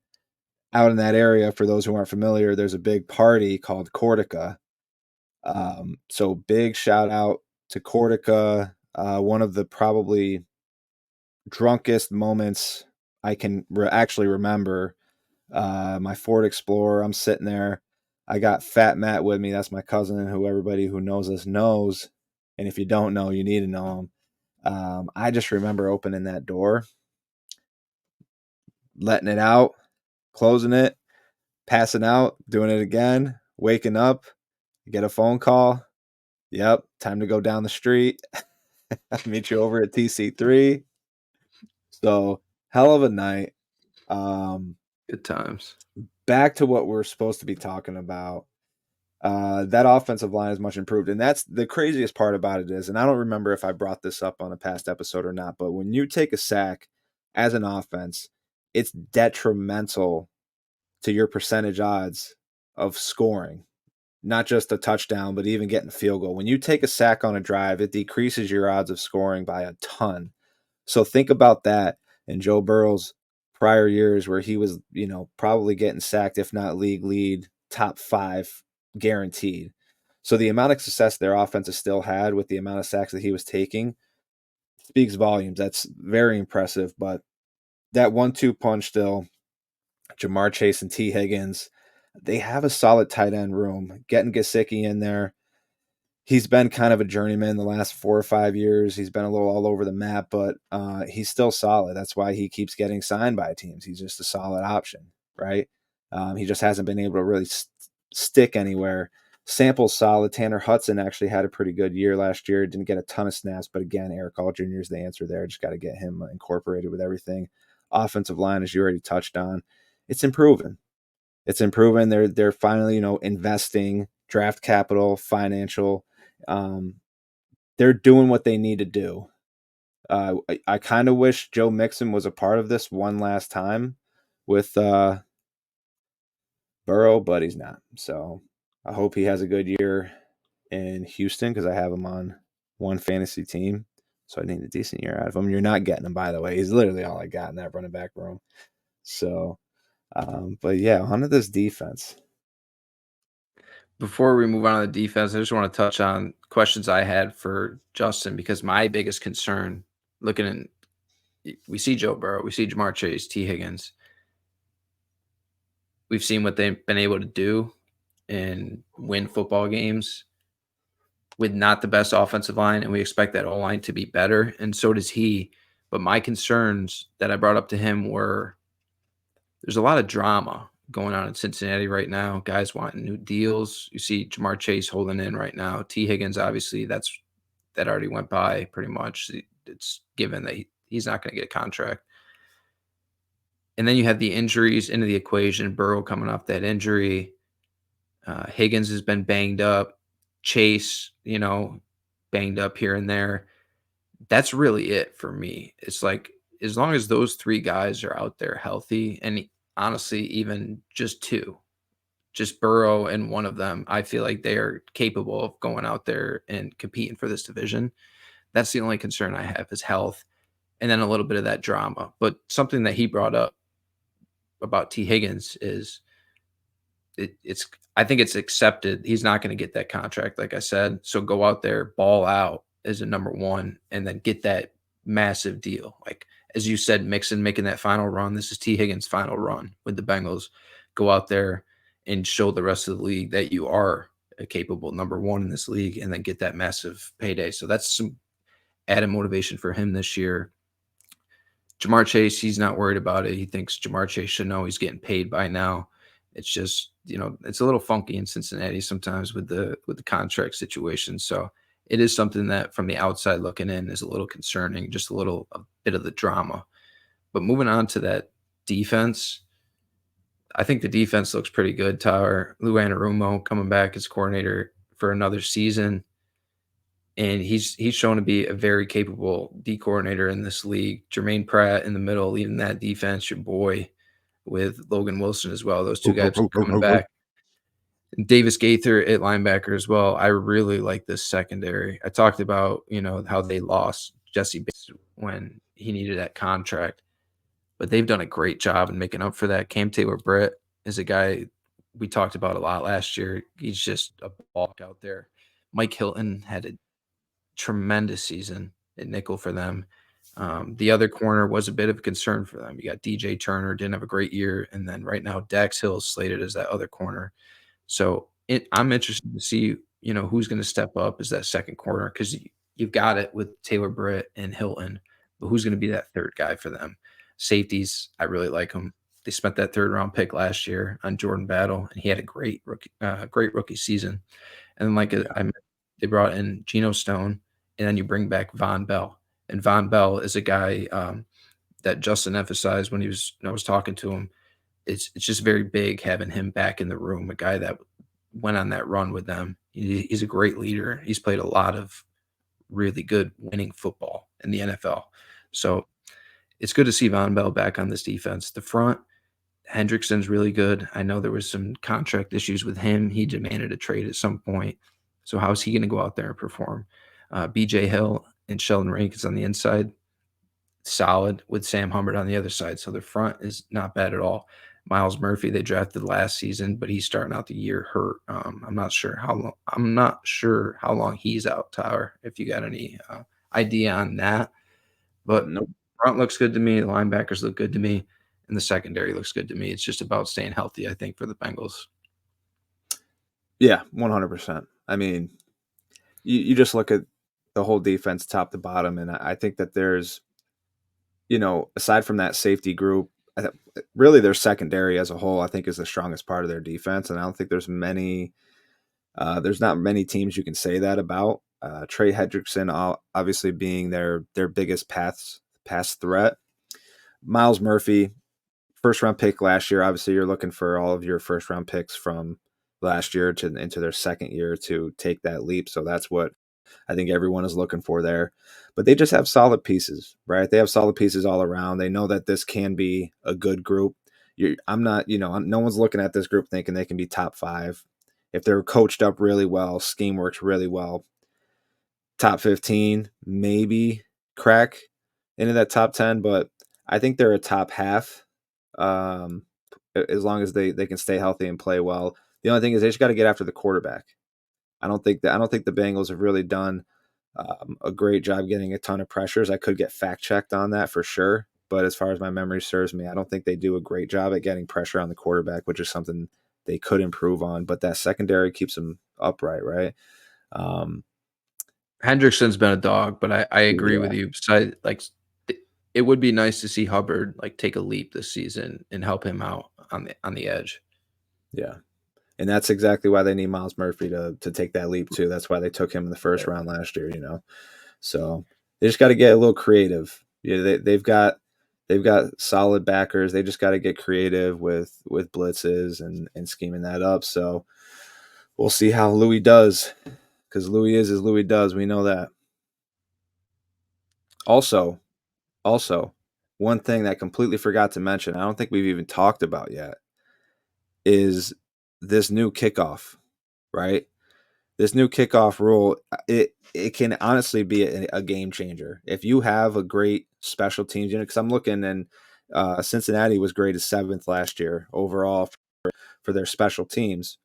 A: Out in that area, for those who aren't familiar, there's a big party called Cortica. So big shout out to Cortica. One of the probably drunkest moments I can actually remember. My Ford Explorer, I'm sitting there. I got Fat Matt with me. That's my cousin, who everybody who knows us knows. And if you don't know, you need to know them. I just remember opening that door, letting it out, closing it, passing out, doing it again, waking up, get a phone call. Yep, time to go down the street. I'll meet you over at TC3. So, hell of a night.
C: Good times.
A: Back to what we're supposed to be talking about. That offensive line is much improved. And that's the craziest part about it is, and I don't remember if I brought this up on a past episode or not, but when you take a sack as an offense, it's detrimental to your percentage odds of scoring, not just a touchdown, but even getting a field goal. When you take a sack on a drive, it decreases your odds of scoring by a ton. So think about that in Joe Burrow's prior years where he was, probably getting sacked, if not league lead, top 5 guaranteed. So the amount of success their offense has still had with the amount of sacks that he was taking speaks volumes. That's very impressive. But that 1-2 punch still, Jamar Chase and T. Higgins, they have a solid tight end room. Getting Gesicki in there, he's been kind of a journeyman the last 4 or 5 years. He's been a little all over the map, but he's still solid. That's why he keeps getting signed by teams. He's just a solid option, right? He just hasn't been able to really stick anywhere. Sample's solid. Tanner Hudson actually had a pretty good year last year. Didn't get a ton of snaps, but again, Eric All Jr. is the answer there. Just got to get him incorporated with everything. Offensive line, as you already touched on, it's improving. It's improving. They're finally, investing draft capital, financial. They're doing what they need to do. I kind of wish Joe Mixon was a part of this one last time with Burrow, but he's not. So I hope he has a good year in Houston because I have him on one fantasy team. So I need a decent year out of him. You're not getting him, by the way. He's literally all I got in that running back room. So, but yeah, onto this defense.
C: Before we move on to the defense, I just want to touch on questions I had for Justin because my biggest concern we see Joe Burrow, we see Jamar Chase, T. Higgins. We've seen what they've been able to do and win football games with not the best offensive line, and we expect that O-line to be better, and so does he. But my concerns that I brought up to him were there's a lot of drama going on in Cincinnati right now. Guys wanting new deals. You see Jamar Chase holding in right now. T. Higgins, obviously, that already went by pretty much. It's given that he's not going to get a contract. And then you have the injuries into the equation. Burrow coming off that injury. Higgins has been banged up. Chase, banged up here and there. That's really it for me. It's like as long as those 3 guys are out there healthy, and honestly, even just 2, just Burrow and one of them, I feel like they are capable of going out there and competing for this division. That's the only concern I have is health and then a little bit of that drama. But something that he brought up about T. Higgins is I think it's accepted. He's not going to get that contract, like I said. So go out there, ball out as a number 1, and then get that massive deal. Like, as you said, Mixon making that final run. This is T. Higgins' final run with the Bengals. Go out there and show the rest of the league that you are a capable number 1 in this league, and then get that massive payday. So that's some added motivation for him this year. Jamar Chase, he's not worried about it. He thinks Jamar Chase should know he's getting paid by now. It's just, it's a little funky in Cincinnati sometimes with the contract situation. So it is something that from the outside looking in is a little concerning, just a bit of the drama. But moving on to that defense, I think the defense looks pretty good. Tyler Lou Anarumo coming back as coordinator for another season. And he's shown to be a very capable D coordinator in this league. Jermaine Pratt in the middle, leading that defense, your boy, with Logan Wilson as well. Those 2 guys coming back. Davis Gaither at linebacker as well. I really like this secondary. I talked about, how they lost Jesse Bates when he needed that contract, but they've done a great job in making up for that. Cam Taylor-Britt is a guy we talked about a lot last year. He's just a bulk out there. Mike Hilton had a tremendous season at nickel for them. The other corner was a bit of a concern for them. You got DJ Turner, didn't have a great year, and then right now Dax Hill is slated as that other corner. So I'm interested to see who's going to step up as that second corner because you've got it with Taylor Britt and Hilton, but who's going to be that third guy for them? Safeties, I really like them. They spent that third round pick last year on Jordan Battle, and he had a great rookie season. And then, they brought in Geno Stone, and then you bring back Von Bell. And Von Bell is a guy that Justin emphasized when I was talking to him. It's just very big having him back in the room, a guy that went on that run with them. He's a great leader. He's played a lot of really good winning football in the NFL. So it's good to see Von Bell back on this defense. The front, Hendrickson's really good. I know there was some contract issues with him. He demanded a trade at some point. So how's he going to go out there and perform? BJ Hill and Sheldon Rankins on the inside, solid with Sam Hubbard on the other side. So the front is not bad at all. Miles Murphy, they drafted last season, but he's starting out the year hurt. I'm not sure how long. I'm not sure how long he's out, Tyler. If you got any idea on that, but
A: Nope.
C: front looks good to me. The linebackers look good to me, and the secondary looks good to me. It's just about staying healthy, I think, for the Bengals.
A: Yeah, 100%. I mean, you just look at the whole defense top to bottom, and I think that there's, aside from that safety group, really their secondary as a whole, I think, is the strongest part of their defense, and I don't think there's not many teams you can say that about. Trey Hendrickson obviously being their biggest pass threat. Miles Murphy, first round pick last year. Obviously, you're looking for all of your first round picks from last year into their second year to take that leap. So that's what I think everyone is looking for there. But they just have solid pieces, right? They have solid pieces all around. They know that this can be a good group. No one's looking at this group thinking they can be top 5. If they're coached up really well, scheme works really well, top 15, maybe crack into that top 10, but I think they're a top half as long as they can stay healthy and play well. The only thing is they just got to get after the quarterback. I don't think the Bengals have really done a great job getting a ton of pressures. I could get fact checked on that for sure, but as far as my memory serves me, I don't think they do a great job at getting pressure on the quarterback, which is something they could improve on. But that secondary keeps them upright, right?
C: Hendrickson's been a dog, but I agree with
A: Yeah.
C: you. Besides, it would be nice to see Hubbard take a leap this season and help him out on the edge.
A: Yeah. And that's exactly why they need Miles Murphy to take that leap too. That's why they took him in the first round last year, So they just got to get a little creative. They've got solid backers. They just got to get creative with blitzes and scheming that up. So we'll see how Louis does, because Louis is as Louis does. We know that. Also, one thing that I completely forgot to mention, I don't think we've even talked about yet, is this new kickoff, right? This new kickoff rule, it can honestly be a game changer. If you have a great special teams unit, because I'm looking, and Cincinnati was graded 7th last year overall for their special teams.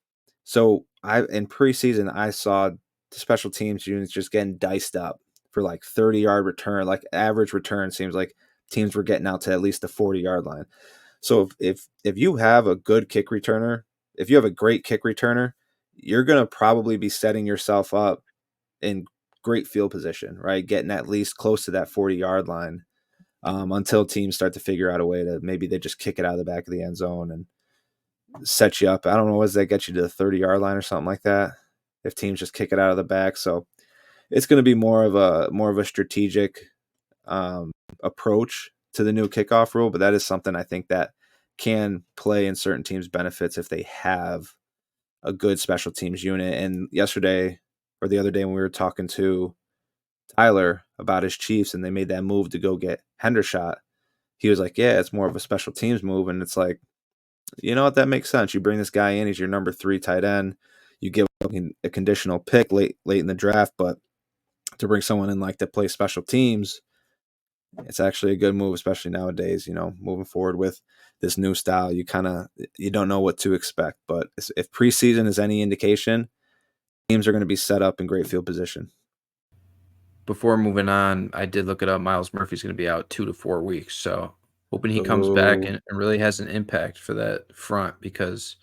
A: So in preseason, I saw the special teams units just getting diced up for 30-yard return. Average return seems like teams were getting out to at least the 40-yard line. So if you have a good kick returner, if you have a great kick returner, you're going to probably be setting yourself up in great field position, right? Getting at least close to that 40-yard line until teams start to figure out a way to, maybe they just kick it out of the back of the end zone and set you up. I don't know, does that get you to the 30-yard line or something like that? If teams just kick it out of the back. So it's going to be more of a strategic approach to the new kickoff rule, but that is something I think that can play in certain teams' benefits if they have a good special teams unit. And yesterday or the other day when we were talking to Tyler about his Chiefs and they made that move to go get Hendershot, he was like, yeah, it's more of a special teams move. And it's like, you know what, that makes sense. You bring this guy in, he's your number 3 tight end. You give a conditional pick late in the draft, but to bring someone in to play special teams, it's actually a good move, especially nowadays, moving forward with this new style. You don't know what to expect, but if preseason is any indication, teams are going to be set up in great field position.
C: Before moving on, I did look it up. Miles Murphy's going to be out 2 to 4 weeks. So hoping he comes back and really has an impact for that front, because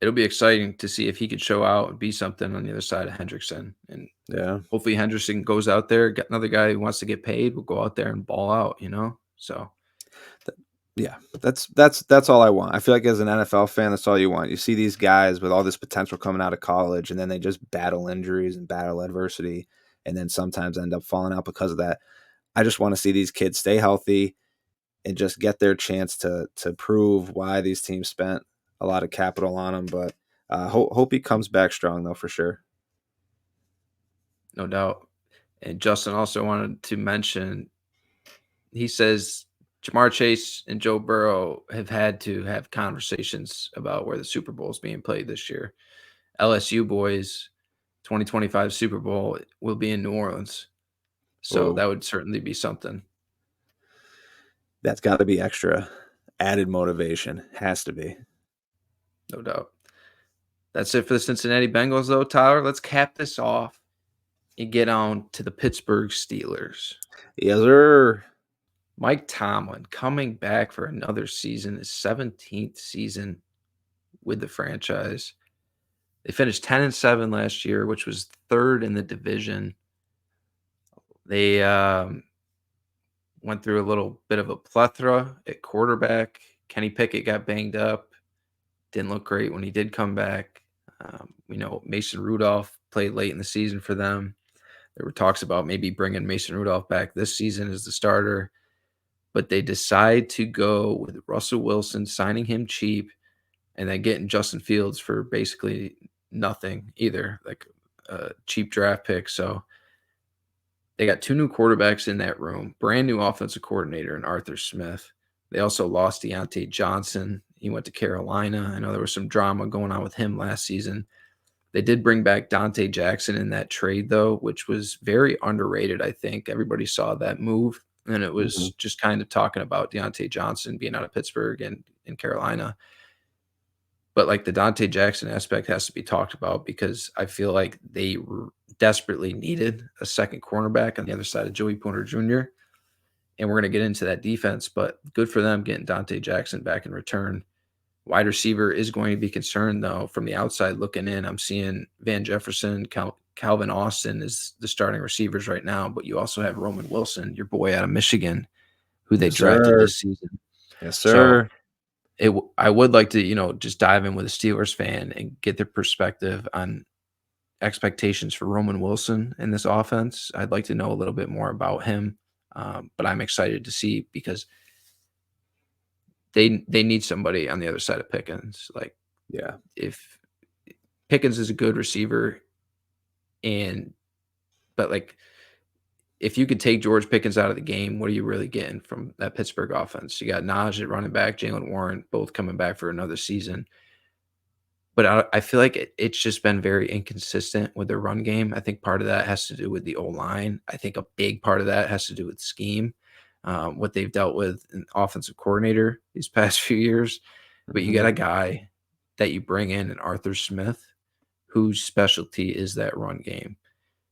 C: it'll be exciting to see if he could show out and be something on the other side of Hendrickson. And
A: Yeah.
C: hopefully Henderson goes out there, got another guy who wants to get paid, will go out there and ball out, you know? So
A: Yeah, that's all I want. I feel like as an NFL fan, that's all you want. You see these guys with all this potential coming out of college, and then they just battle injuries and battle adversity, and then sometimes end up falling out because of that. I just want to see these kids stay healthy and just get their chance to prove why these teams spent a lot of capital on them. But hope he comes back strong though, for sure.
C: no doubt. And Justin also wanted to mention, he says Jamar Chase and Joe Burrow have had to have conversations about where the Super Bowl is being played this year. LSU boys, 2025 Super Bowl will be in New Orleans. So
A: Oh,
C: that would certainly be something.
A: that's got to be extra added motivation. Has to be.
C: No doubt. That's it for the Cincinnati Bengals, though, Tyler. Let's cap this off and get on to the Pittsburgh Steelers.
A: Yes, sir.
C: Mike Tomlin coming back for another season, his 17th season with the franchise. They finished 10-7 last year, which was third in the division. They went through a little bit of a plethora at quarterback. Kenny Pickett got banged up. Didn't look great when he did come back. We know Mason Rudolph played late in the season for them. There were talks about maybe bringing Mason Rudolph back this season as the starter, but they decide to go with Russell Wilson, signing him cheap, and then getting Justin Fields for basically nothing either, like a cheap draft pick. So they got two new quarterbacks in that room, brand new offensive coordinator in Arthur Smith. They also lost Deontay Johnson. He went to Carolina. I know there was some drama going on with him last season. They did bring back Dante Jackson in that trade, though, which was very underrated, I think. Everybody saw that move, and it was just kind of talking about Deontay Johnson being out of Pittsburgh and in Carolina. But, like, the Dante Jackson aspect has to be talked about because I feel like they desperately needed a second cornerback on the other side of Joey Porter Jr., and we're going to get into that defense, but good for them getting Dante Jackson back in return. Wide receiver is going to be concerned, though, from the outside looking in. I'm seeing Van Jefferson, Calvin Austin is the starting receivers right now, but you also have Roman Wilson, your boy out of Michigan, who they
A: Yes,
C: drafted
A: sir.
C: this season.
A: Yes,
C: So
A: sir.
C: I would like to, just dive in with a Steelers fan and get their perspective on expectations for Roman Wilson in this offense. I'd like to know a little bit more about him, but I'm excited to see because they need somebody on the other side of Pickens. Like,
A: Yeah.
C: if Pickens is a good receiver, but like if you could take George Pickens out of the game, what are you really getting from that Pittsburgh offense? You got Najee at running back, Jalen Warren, both coming back for another season. But I feel like it's just been very inconsistent with their run game. I think part of that has to do with the O-line. I think a big part of that has to do with scheme, what they've dealt with an offensive coordinator these past few years. But you got a guy that you bring in Arthur Smith, whose specialty is that run game.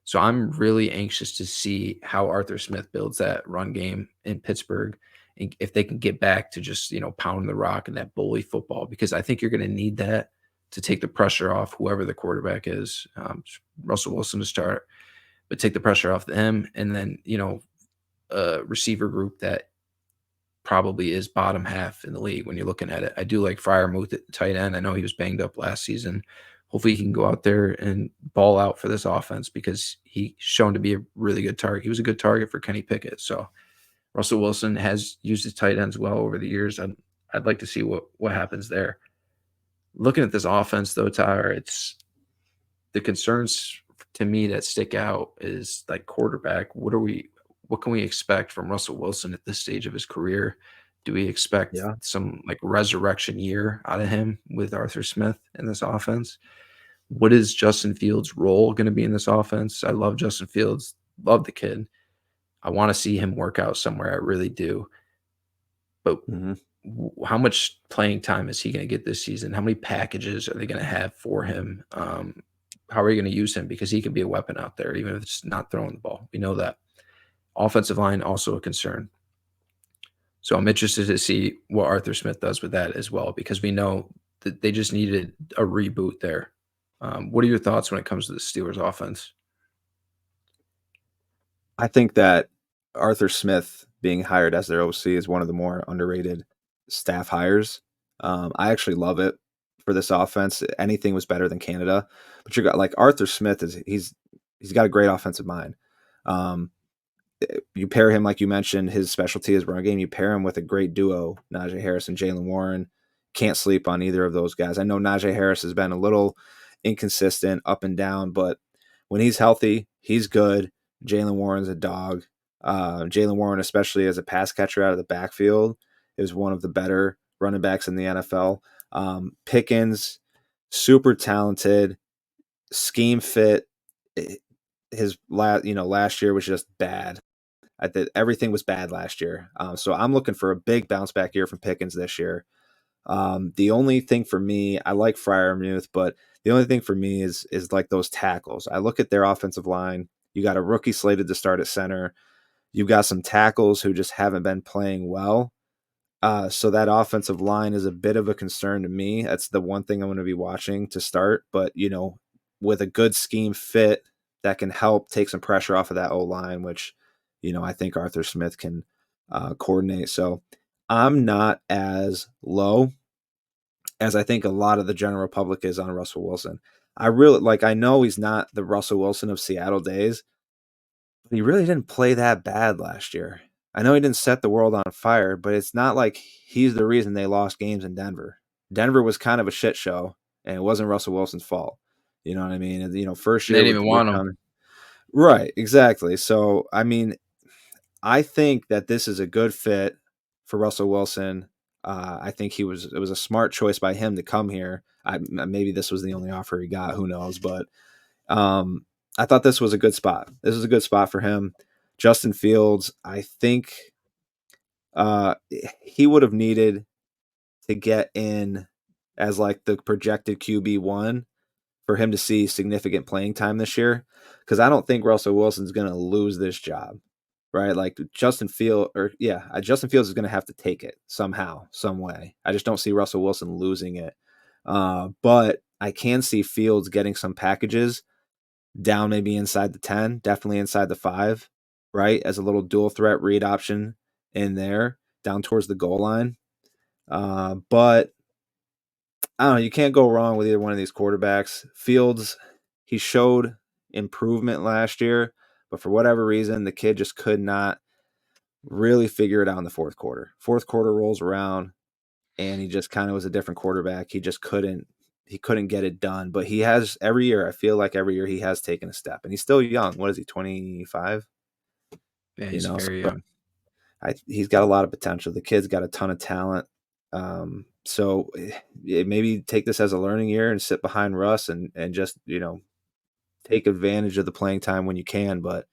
C: So I'm really anxious to see how Arthur Smith builds that run game in Pittsburgh, and if they can get back to just, pounding the rock and that bully football, because I think you're going to need that to take the pressure off whoever the quarterback is. Russell Wilson to start, but take the pressure off them, and then, a receiver group that probably is bottom half in the league when you're looking at it. I do like Freiermuth at tight end. I know he was banged up last season. Hopefully he can go out there and ball out for this offense because he's shown to be a really good target. He was a good target for Kenny Pickett. So Russell Wilson has used his tight ends well over the years. I'd like to see what happens there. Looking at this offense, though, Tyler, it's the concerns to me that stick out is like quarterback. What can we expect from Russell Wilson at this stage of his career? Do we expect some like resurrection year out of him with Arthur Smith in this offense? What is Justin Fields' role going to be in this offense? I love Justin Fields, love the kid. I want to see him work out somewhere. I really do. But how much playing time is he going to get this season? How many packages are they going to have for him? How are you going to use him? Because he can be a weapon out there, even if it's not throwing the ball. We know that. Offensive line, also a concern. So I'm interested to see what Arthur Smith does with that as well, because we know they just needed a reboot there. What are your thoughts when it comes to the Steelers offense?
A: I think that Arthur Smith being hired as their OC is one of the more underrated staff hires. I actually love it for this offense. Anything was better than Canada, but you got like Arthur Smith he's got a great offensive mind. Um, you pair him, like you mentioned, his specialty is run game. You pair him with a great duo, Najee Harris and Jalen Warren. Can't sleep on either of those guys. I know Najee Harris has been a little inconsistent, up and down, but when he's healthy, he's good. Jalen Warren's a dog. Jalen Warren, especially as a pass catcher out of the backfield, is one of the better running backs in the NFL. Pickens, super talented, scheme fit. His last year was just bad. Everything was bad last year. So I'm looking for a big bounce back year from Pickens this year. The only thing for me, I like Freiermuth, but the only thing for me is like those tackles. I look at their offensive line. You got a rookie slated to start at center. You've got some tackles who just haven't been playing well. So that offensive line is a bit of a concern to me. That's the one thing I'm going to be watching to start. But, with a good scheme fit that can help take some pressure off of that O-line, which, I think Arthur Smith can coordinate. So I'm not as low as I think a lot of the general public is on Russell Wilson. I know he's not the Russell Wilson of Seattle days, but he really didn't play that bad last year. I know he didn't set the world on fire, but it's not like he's the reason they lost games in Denver. Denver was kind of a shit show, and it wasn't Russell Wilson's fault. You know what I mean? And, first
C: They
A: year
C: didn't
A: with
C: even want him.
A: Right, exactly. So, I mean, I think that this is a good fit for Russell Wilson. I think it was a smart choice by him to come here. Maybe this was the only offer he got. Who knows? But I thought this was a good spot. This is a good spot for him. Justin Fields, I think he would have needed to get in as like the projected QB1 for him to see significant playing time this year, because I don't think Russell Wilson's going to lose this job, right? Like Justin Fields is going to have to take it somehow, some way. I just don't see Russell Wilson losing it. But I can see Fields getting some packages down maybe inside the 10, definitely inside the 5, right? As a little dual threat read option in there down towards the goal line. But I don't know. You can't go wrong with either one of these quarterbacks. Fields, he showed improvement last year, but for whatever reason, the kid just could not really figure it out in the fourth quarter. Fourth quarter rolls around, and he just kind of was a different quarterback. He just couldn't get it done. But he has every year. I feel like every year he has taken a step, and he's still young. What is he? 25.
C: Yeah, he's very young.
A: He's got a lot of potential. The kid's got a ton of talent. So maybe take this as a learning year and sit behind Russ and just, take advantage of the playing time when you can. But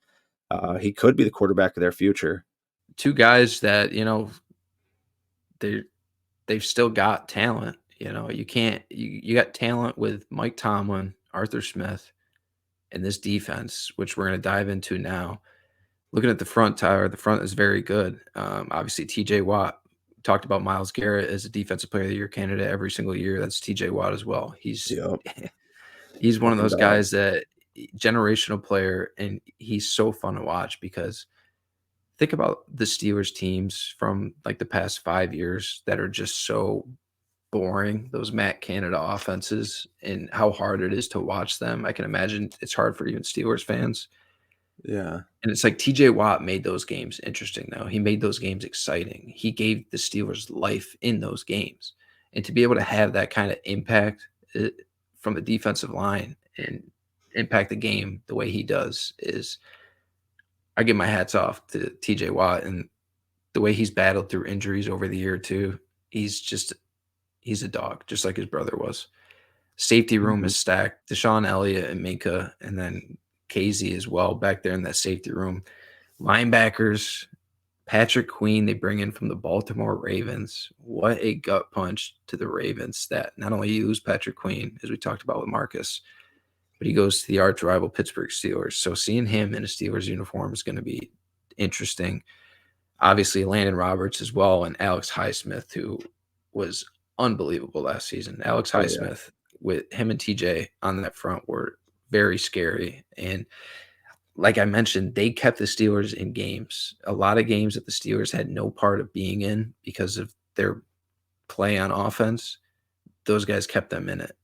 A: he could be the quarterback of their future.
C: Two guys that, they've still got talent. You got talent with Mike Tomlin, Arthur Smith, and this defense, which we're going to dive into now. Looking at the front, Tyler, the front is very good. Obviously, TJ Watt. Talked about Myles Garrett as a defensive player of the year candidate every single year. That's TJ Watt as well. He's one of those guys that generational player, and he's so fun to watch because think about the Steelers teams from like the past 5 years that are just so boring, those Matt Canada offenses, and how hard it is to watch them. I can imagine it's hard for even Steelers fans.
A: Yeah.
C: And it's like TJ Watt made those games interesting, though. He made those games exciting. He gave the Steelers life in those games. And to be able to have that kind of impact from the defensive line and impact the game the way he does is, I give my hats off to TJ Watt and the way he's battled through injuries over the year, too. He's a dog, just like his brother was. Safety room is stacked. Deshaun Elliott and Minka, and then KZ as well back there in that safety room. Linebackers, Patrick Queen, they bring in from the Baltimore Ravens. What a gut punch to the Ravens that not only you lose Patrick Queen, as we talked about with Marcus, but he goes to the arch rival Pittsburgh Steelers. So seeing him in a Steelers uniform is going to be interesting. Obviously, Landon Roberts as well, and Alex Highsmith, who was unbelievable last season. Alex
A: Oh yeah.
C: Highsmith with him and TJ on that front were very scary. And like I mentioned, they kept the Steelers in games. A lot of games that the Steelers had no part of being in because of their play on offense. Those guys kept them in it.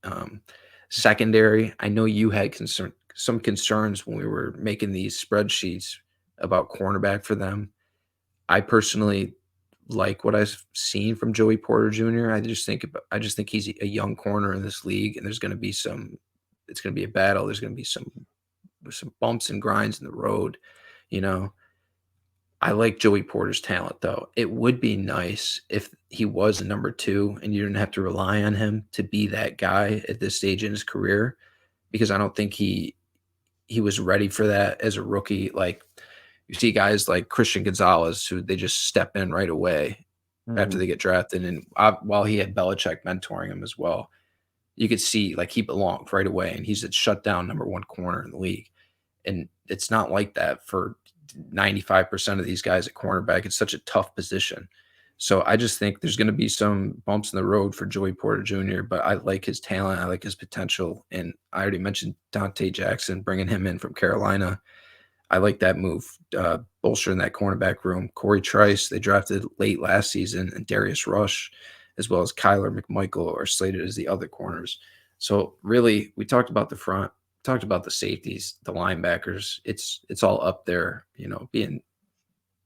C: Secondary, I know you had some concerns when we were making these spreadsheets about cornerback for them. I personally like what I've seen from Joey Porter Jr. I just think he's a young corner in this league, and there's going to be some. It's going to be a battle. There's going to be some bumps and grinds in the road. You know, I like Joey Porter's talent, though. It would be nice if he was a number two and you didn't have to rely on him to be that guy at this stage in his career, because I don't think he was ready for that as a rookie. Like you see guys like Christian Gonzalez, who they just step in right away after
A: Mhm.
C: they get drafted. And while he had Belichick mentoring him as well, you could see like he belonged right away, and he's a shutdown number one corner in the league. And it's not like that for 95% of these guys at cornerback. It's such a tough position. So I just think there's going to be some bumps in the road for Joey Porter Jr., but I like his talent. I like his potential. And I already mentioned Dante Jackson, bringing him in from Carolina. I like that move, bolstering that cornerback room. Corey Trice, they drafted late last season, and Darius Rush, as well as Kyler McMichael, are slated as the other corners. So really, we talked about the front, talked about the safeties, the linebackers. It's all up there, being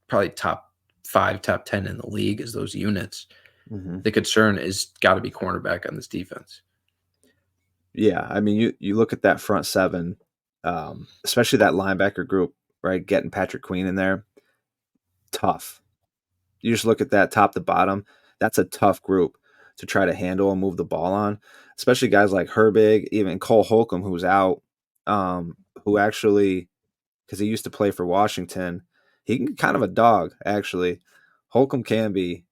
C: probably top 5, top 10 in the league as those units.
A: Mhm.
C: The concern is got to be cornerback on this defense.
A: Yeah, I mean, you look at that front seven, especially that linebacker group, right? Getting Patrick Queen in there, tough. You just look at that top to bottom. That's a tough group to try to handle and move the ball on, especially guys like Herbig, even Cole Holcomb, who's out, who actually, because he used to play for Washington, he can kind of a dog, actually. Holcomb can be.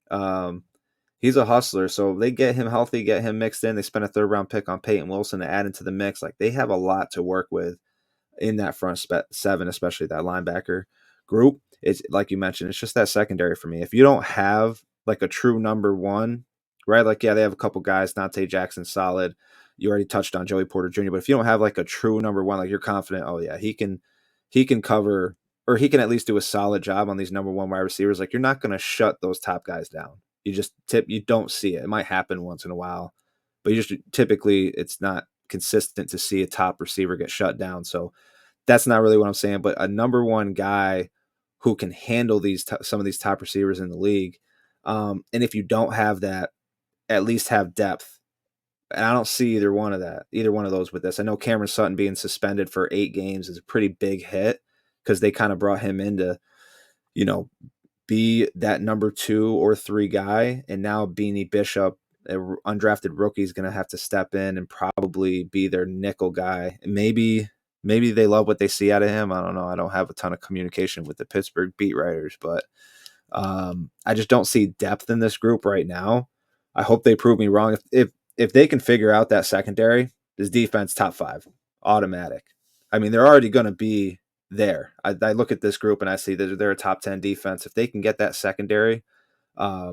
A: He's a hustler, so they get him healthy, get him mixed in. They spent a third-round pick on Peyton Wilson to add into the mix. Like, they have a lot to work with in that front seven, especially that linebacker group. It's like you mentioned, it's just that secondary for me. If you don't have like a true number one, right? Like, yeah, they have a couple guys. Dante Jackson, solid. You already touched on Joey Porter Jr., but if you don't have like a true number one, like you're confident, oh yeah, he can cover, or he can at least do a solid job on these number one wide receivers. Like, you're not going to shut those top guys down. You don't see it. It might happen once in a while, but you just typically it's not consistent to see a top receiver get shut down. So that's not really what I'm saying, but a number one guy who can handle some of these top receivers in the league. And if you don't have that, at least have depth. And I don't see either one of those with this. I know Cameron Sutton being suspended for 8 games is a pretty big hit because they kind of brought him in to, you know, be that number 2 or 3 guy. And now Beanie Bishop, an undrafted rookie, is going to have to step in and probably be their nickel guy. And maybe they love what they see out of him. I don't know. I don't have a ton of communication with the Pittsburgh beat writers, but I just don't see depth in this group right now. I hope they prove me wrong. If they can figure out that secondary, this defense top 5, automatic. I mean, they're already going to be there. I look at this group and I see that they're a top 10 defense. If they can get that secondary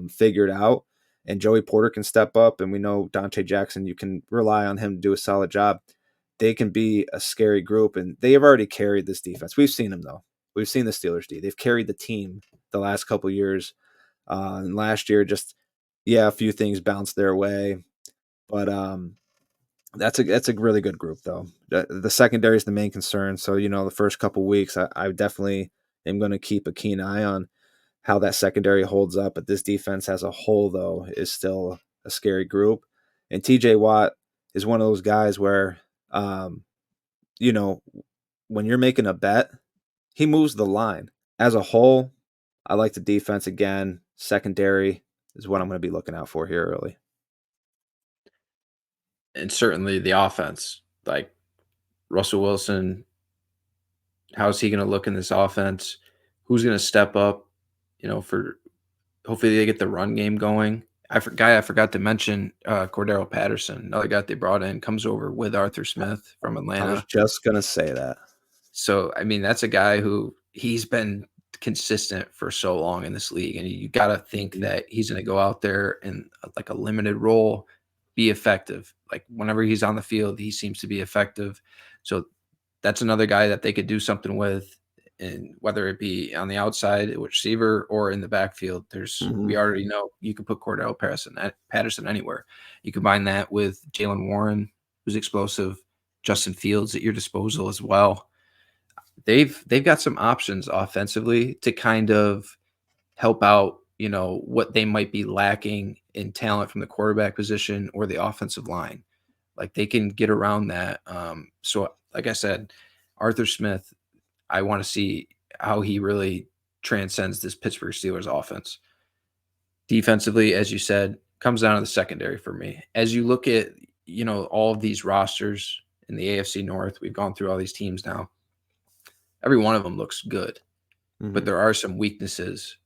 A: figured out, and Joey Porter can step up, and we know Dante Jackson, you can rely on him to do a solid job. They can be a scary group, and they have already carried this defense. We've seen them, though. We've seen the Steelers D. They've carried the team the last couple of years. And last year, just, yeah, a few things bounced their way. But that's a really good group, though. The secondary is the main concern. So, the first couple weeks, I definitely am going to keep a keen eye on how that secondary holds up. But this defense as a whole, though, is still a scary group. And TJ Watt is one of those guys where, you know, when you're making a bet, he moves the line. As a whole, I like the defense again. Secondary is what I'm going to be looking out for here early.
C: And certainly the offense, like Russell Wilson, how's he going to look in this offense? Who's going to step up? For hopefully they get the run game going. I forgot to mention Cordero Patterson, another guy they brought in, comes over with Arthur Smith from
A: I was
C: Atlanta.
A: just going to say that.
C: So, I mean, that's a guy who he's been consistent for so long in this league, and you got to think that he's going to go out there in like a limited role, be effective. Like whenever he's on the field, he seems to be effective. So that's another guy that they could do something with, and whether it be on the outside, receiver, or in the backfield. We already know you can put Cordell Patterson anywhere. You combine that with Jalen Warren, who's explosive, Justin Fields at your disposal as well. They've got some options offensively to kind of help out, what they might be lacking in talent from the quarterback position or the offensive line. Like they can get around that. So like I said, Arthur Smith, I want to see how he really transcends this Pittsburgh Steelers offense. Defensively, as you said, comes down to the secondary for me. As you look at, all of these rosters in the AFC North, we've gone through all these teams now. Every one of them looks good, but there are some weaknesses.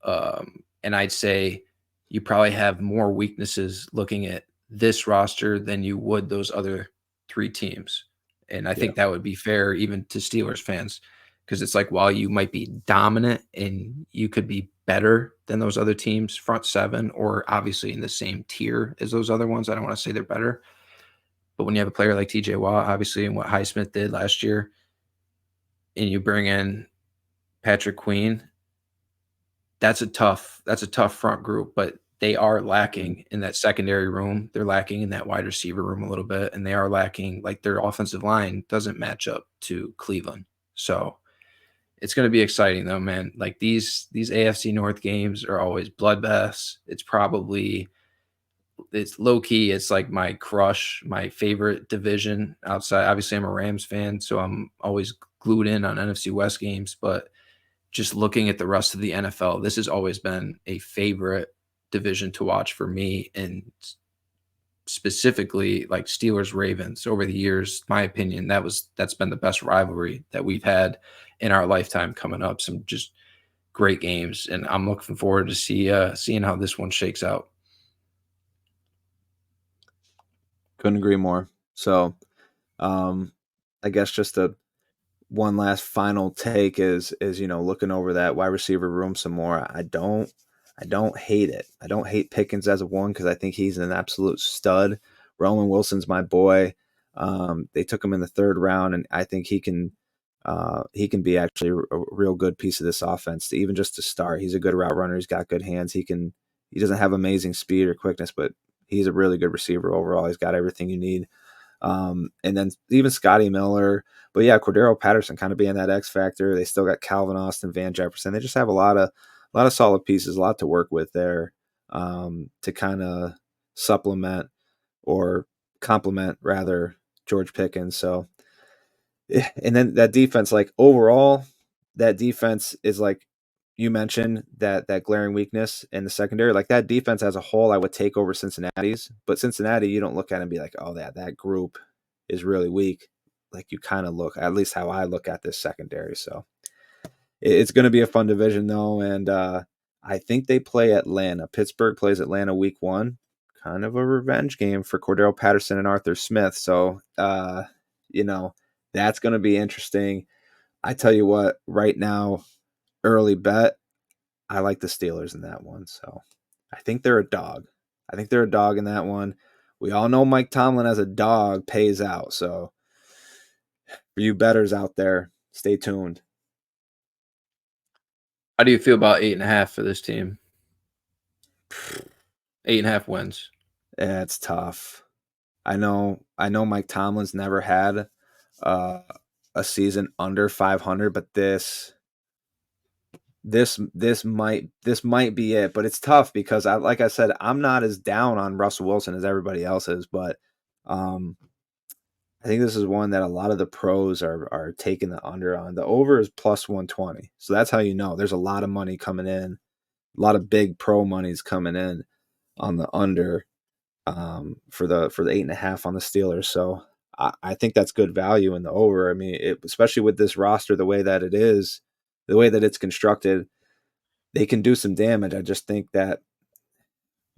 C: And I'd say you probably have more weaknesses looking at this roster than you would those other three teams. And I think that would be fair even to Steelers fans, because it's like, while you might be dominant and you could be better than those other teams, front seven, or obviously in the same tier as those other ones, I don't want to say they're better. But when you have a player like TJ Watt, obviously, and what Highsmith did last year, and you bring in Patrick Queen, that's a tough front group, but they are lacking in that secondary room. They're lacking in that wide receiver room a little bit, and they are lacking, like, their offensive line doesn't match up to Cleveland. So it's going to be exciting though, man. Like these AFC North games are always bloodbaths. It's low key. It's like my crush, my favorite division outside. Obviously I'm a Rams fan, so I'm always glued in on NFC West games, but just looking at the rest of the NFL, this has always been a favorite division to watch for me, and specifically like Steelers Ravens over the years. My opinion, that's been the best rivalry that we've had in our lifetime coming up. Some just great games, and I'm looking forward to seeing how this one shakes out.
A: Couldn't agree more. So, I guess just one last final take is looking over that wide receiver room some more. I don't hate it. I don't hate Pickens as a one, because I think he's an absolute stud. Roman Wilson's my boy. They took him in the 3rd round, and I think he can be actually a real good piece of this offense. Even just to start, he's a good route runner. He's got good hands. He doesn't have amazing speed or quickness, but he's a really good receiver overall. He's got everything you need. And then even Scotty Miller, but yeah, Cordero Patterson kind of being that X factor. They still got Calvin Austin, Van Jefferson. They just have a lot of solid pieces, a lot to work with there, to kind of supplement or complement rather George Pickens. So, and then that defense, like overall, that defense is like you mentioned, that glaring weakness in the secondary. Like that defense as a whole, I would take over Cincinnati's. But Cincinnati, you don't look at it and be like, oh, that group is really weak. Like you kind of look, at least how I look at this secondary. So it's going to be a fun division though, and I think they play Atlanta. Pittsburgh plays Atlanta week 1. Kind of a revenge game for Cordero Patterson and Arthur Smith. So that's going to be interesting. I tell you what, right now, early bet, I like the Steelers in that one. So I think they're a dog. I think they're a dog in that one. We all know Mike Tomlin as a dog pays out. So for you bettors out there, stay tuned.
C: How do you feel about 8.5 for this team? 8.5 wins.
A: Yeah, it's tough. I know Mike Tomlin's never had a season under 500, but this might be it. But it's tough because like I said, I'm not as down on Russell Wilson as everybody else is, but I think this is one that a lot of the pros are taking the under on. The over is plus 120. So that's how you know there's a lot of money coming in. A lot of big pro money's coming in on the under for the 8.5 on the Steelers. So I think that's good value in the over. I mean, especially with this roster, the way that it is, the way that it's constructed, they can do some damage. I just think that,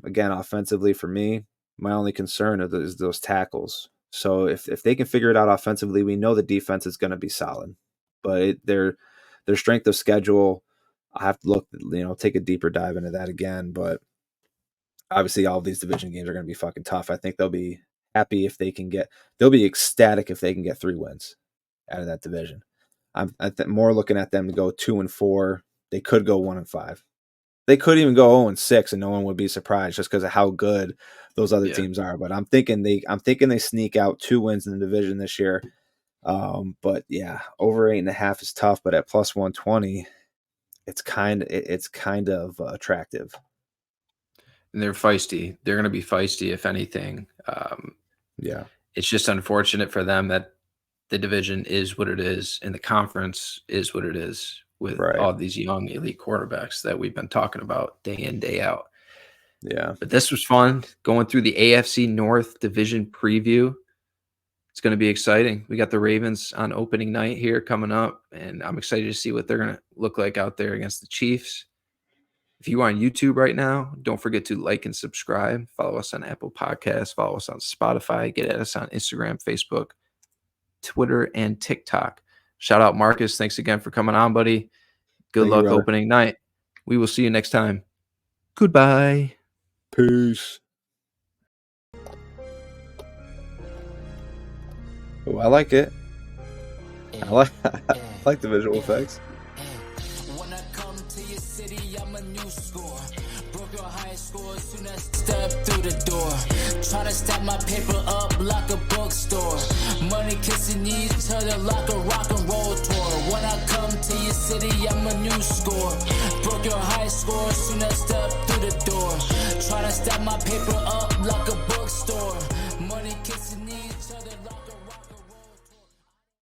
A: again, offensively for me, my only concern is those tackles. So if they can figure it out offensively, we know the defense is going to be solid. But their strength of schedule I have to look, take a deeper dive into that again. But obviously, all of these division games are going to be fucking tough. I think they'll be happy if they can they'll be ecstatic if they can get 3 wins out of that division. I'm more looking at them to go 2-4. They could go 1-5. They could even go 0-6, and no one would be surprised just because of how good those other teams are. But I'm thinking they sneak out 2 wins in the division this year. But yeah, over 8.5 is tough, but at plus 120, it's kind of attractive.
C: And they're feisty. They're going to be feisty, if anything.
A: Yeah,
C: it's just unfortunate for them that the division is what it is, and the conference is what it is with all these young elite quarterbacks that we've been talking about day in, day out.
A: Yeah.
C: But this was fun going through the AFC North division preview. It's going to be exciting. We got the Ravens on opening night here coming up, and I'm excited to see what they're going to look like out there against the Chiefs. If you are on YouTube right now, don't forget to like and subscribe. Follow us on Apple Podcasts. Follow us on Spotify. Get at us on Instagram, Facebook, Twitter, and TikTok. Shout out Marcus. Thanks again for coming on, buddy. Good luck opening night. We will see you next time. Goodbye.
A: Peace. Oh, I like it. I like the visual effects.
B: When I come to your city, I'm a new score. Broke your high score as soon as I step through the door. Try to stack my paper up like a bookstore. Money kissing each other like a rock and roll tour. When I come to your city, I'm a new score. Broke your high score as soon as I step through the door. Try to stack my paper up like a bookstore. Money kissing each other like a rock and roll.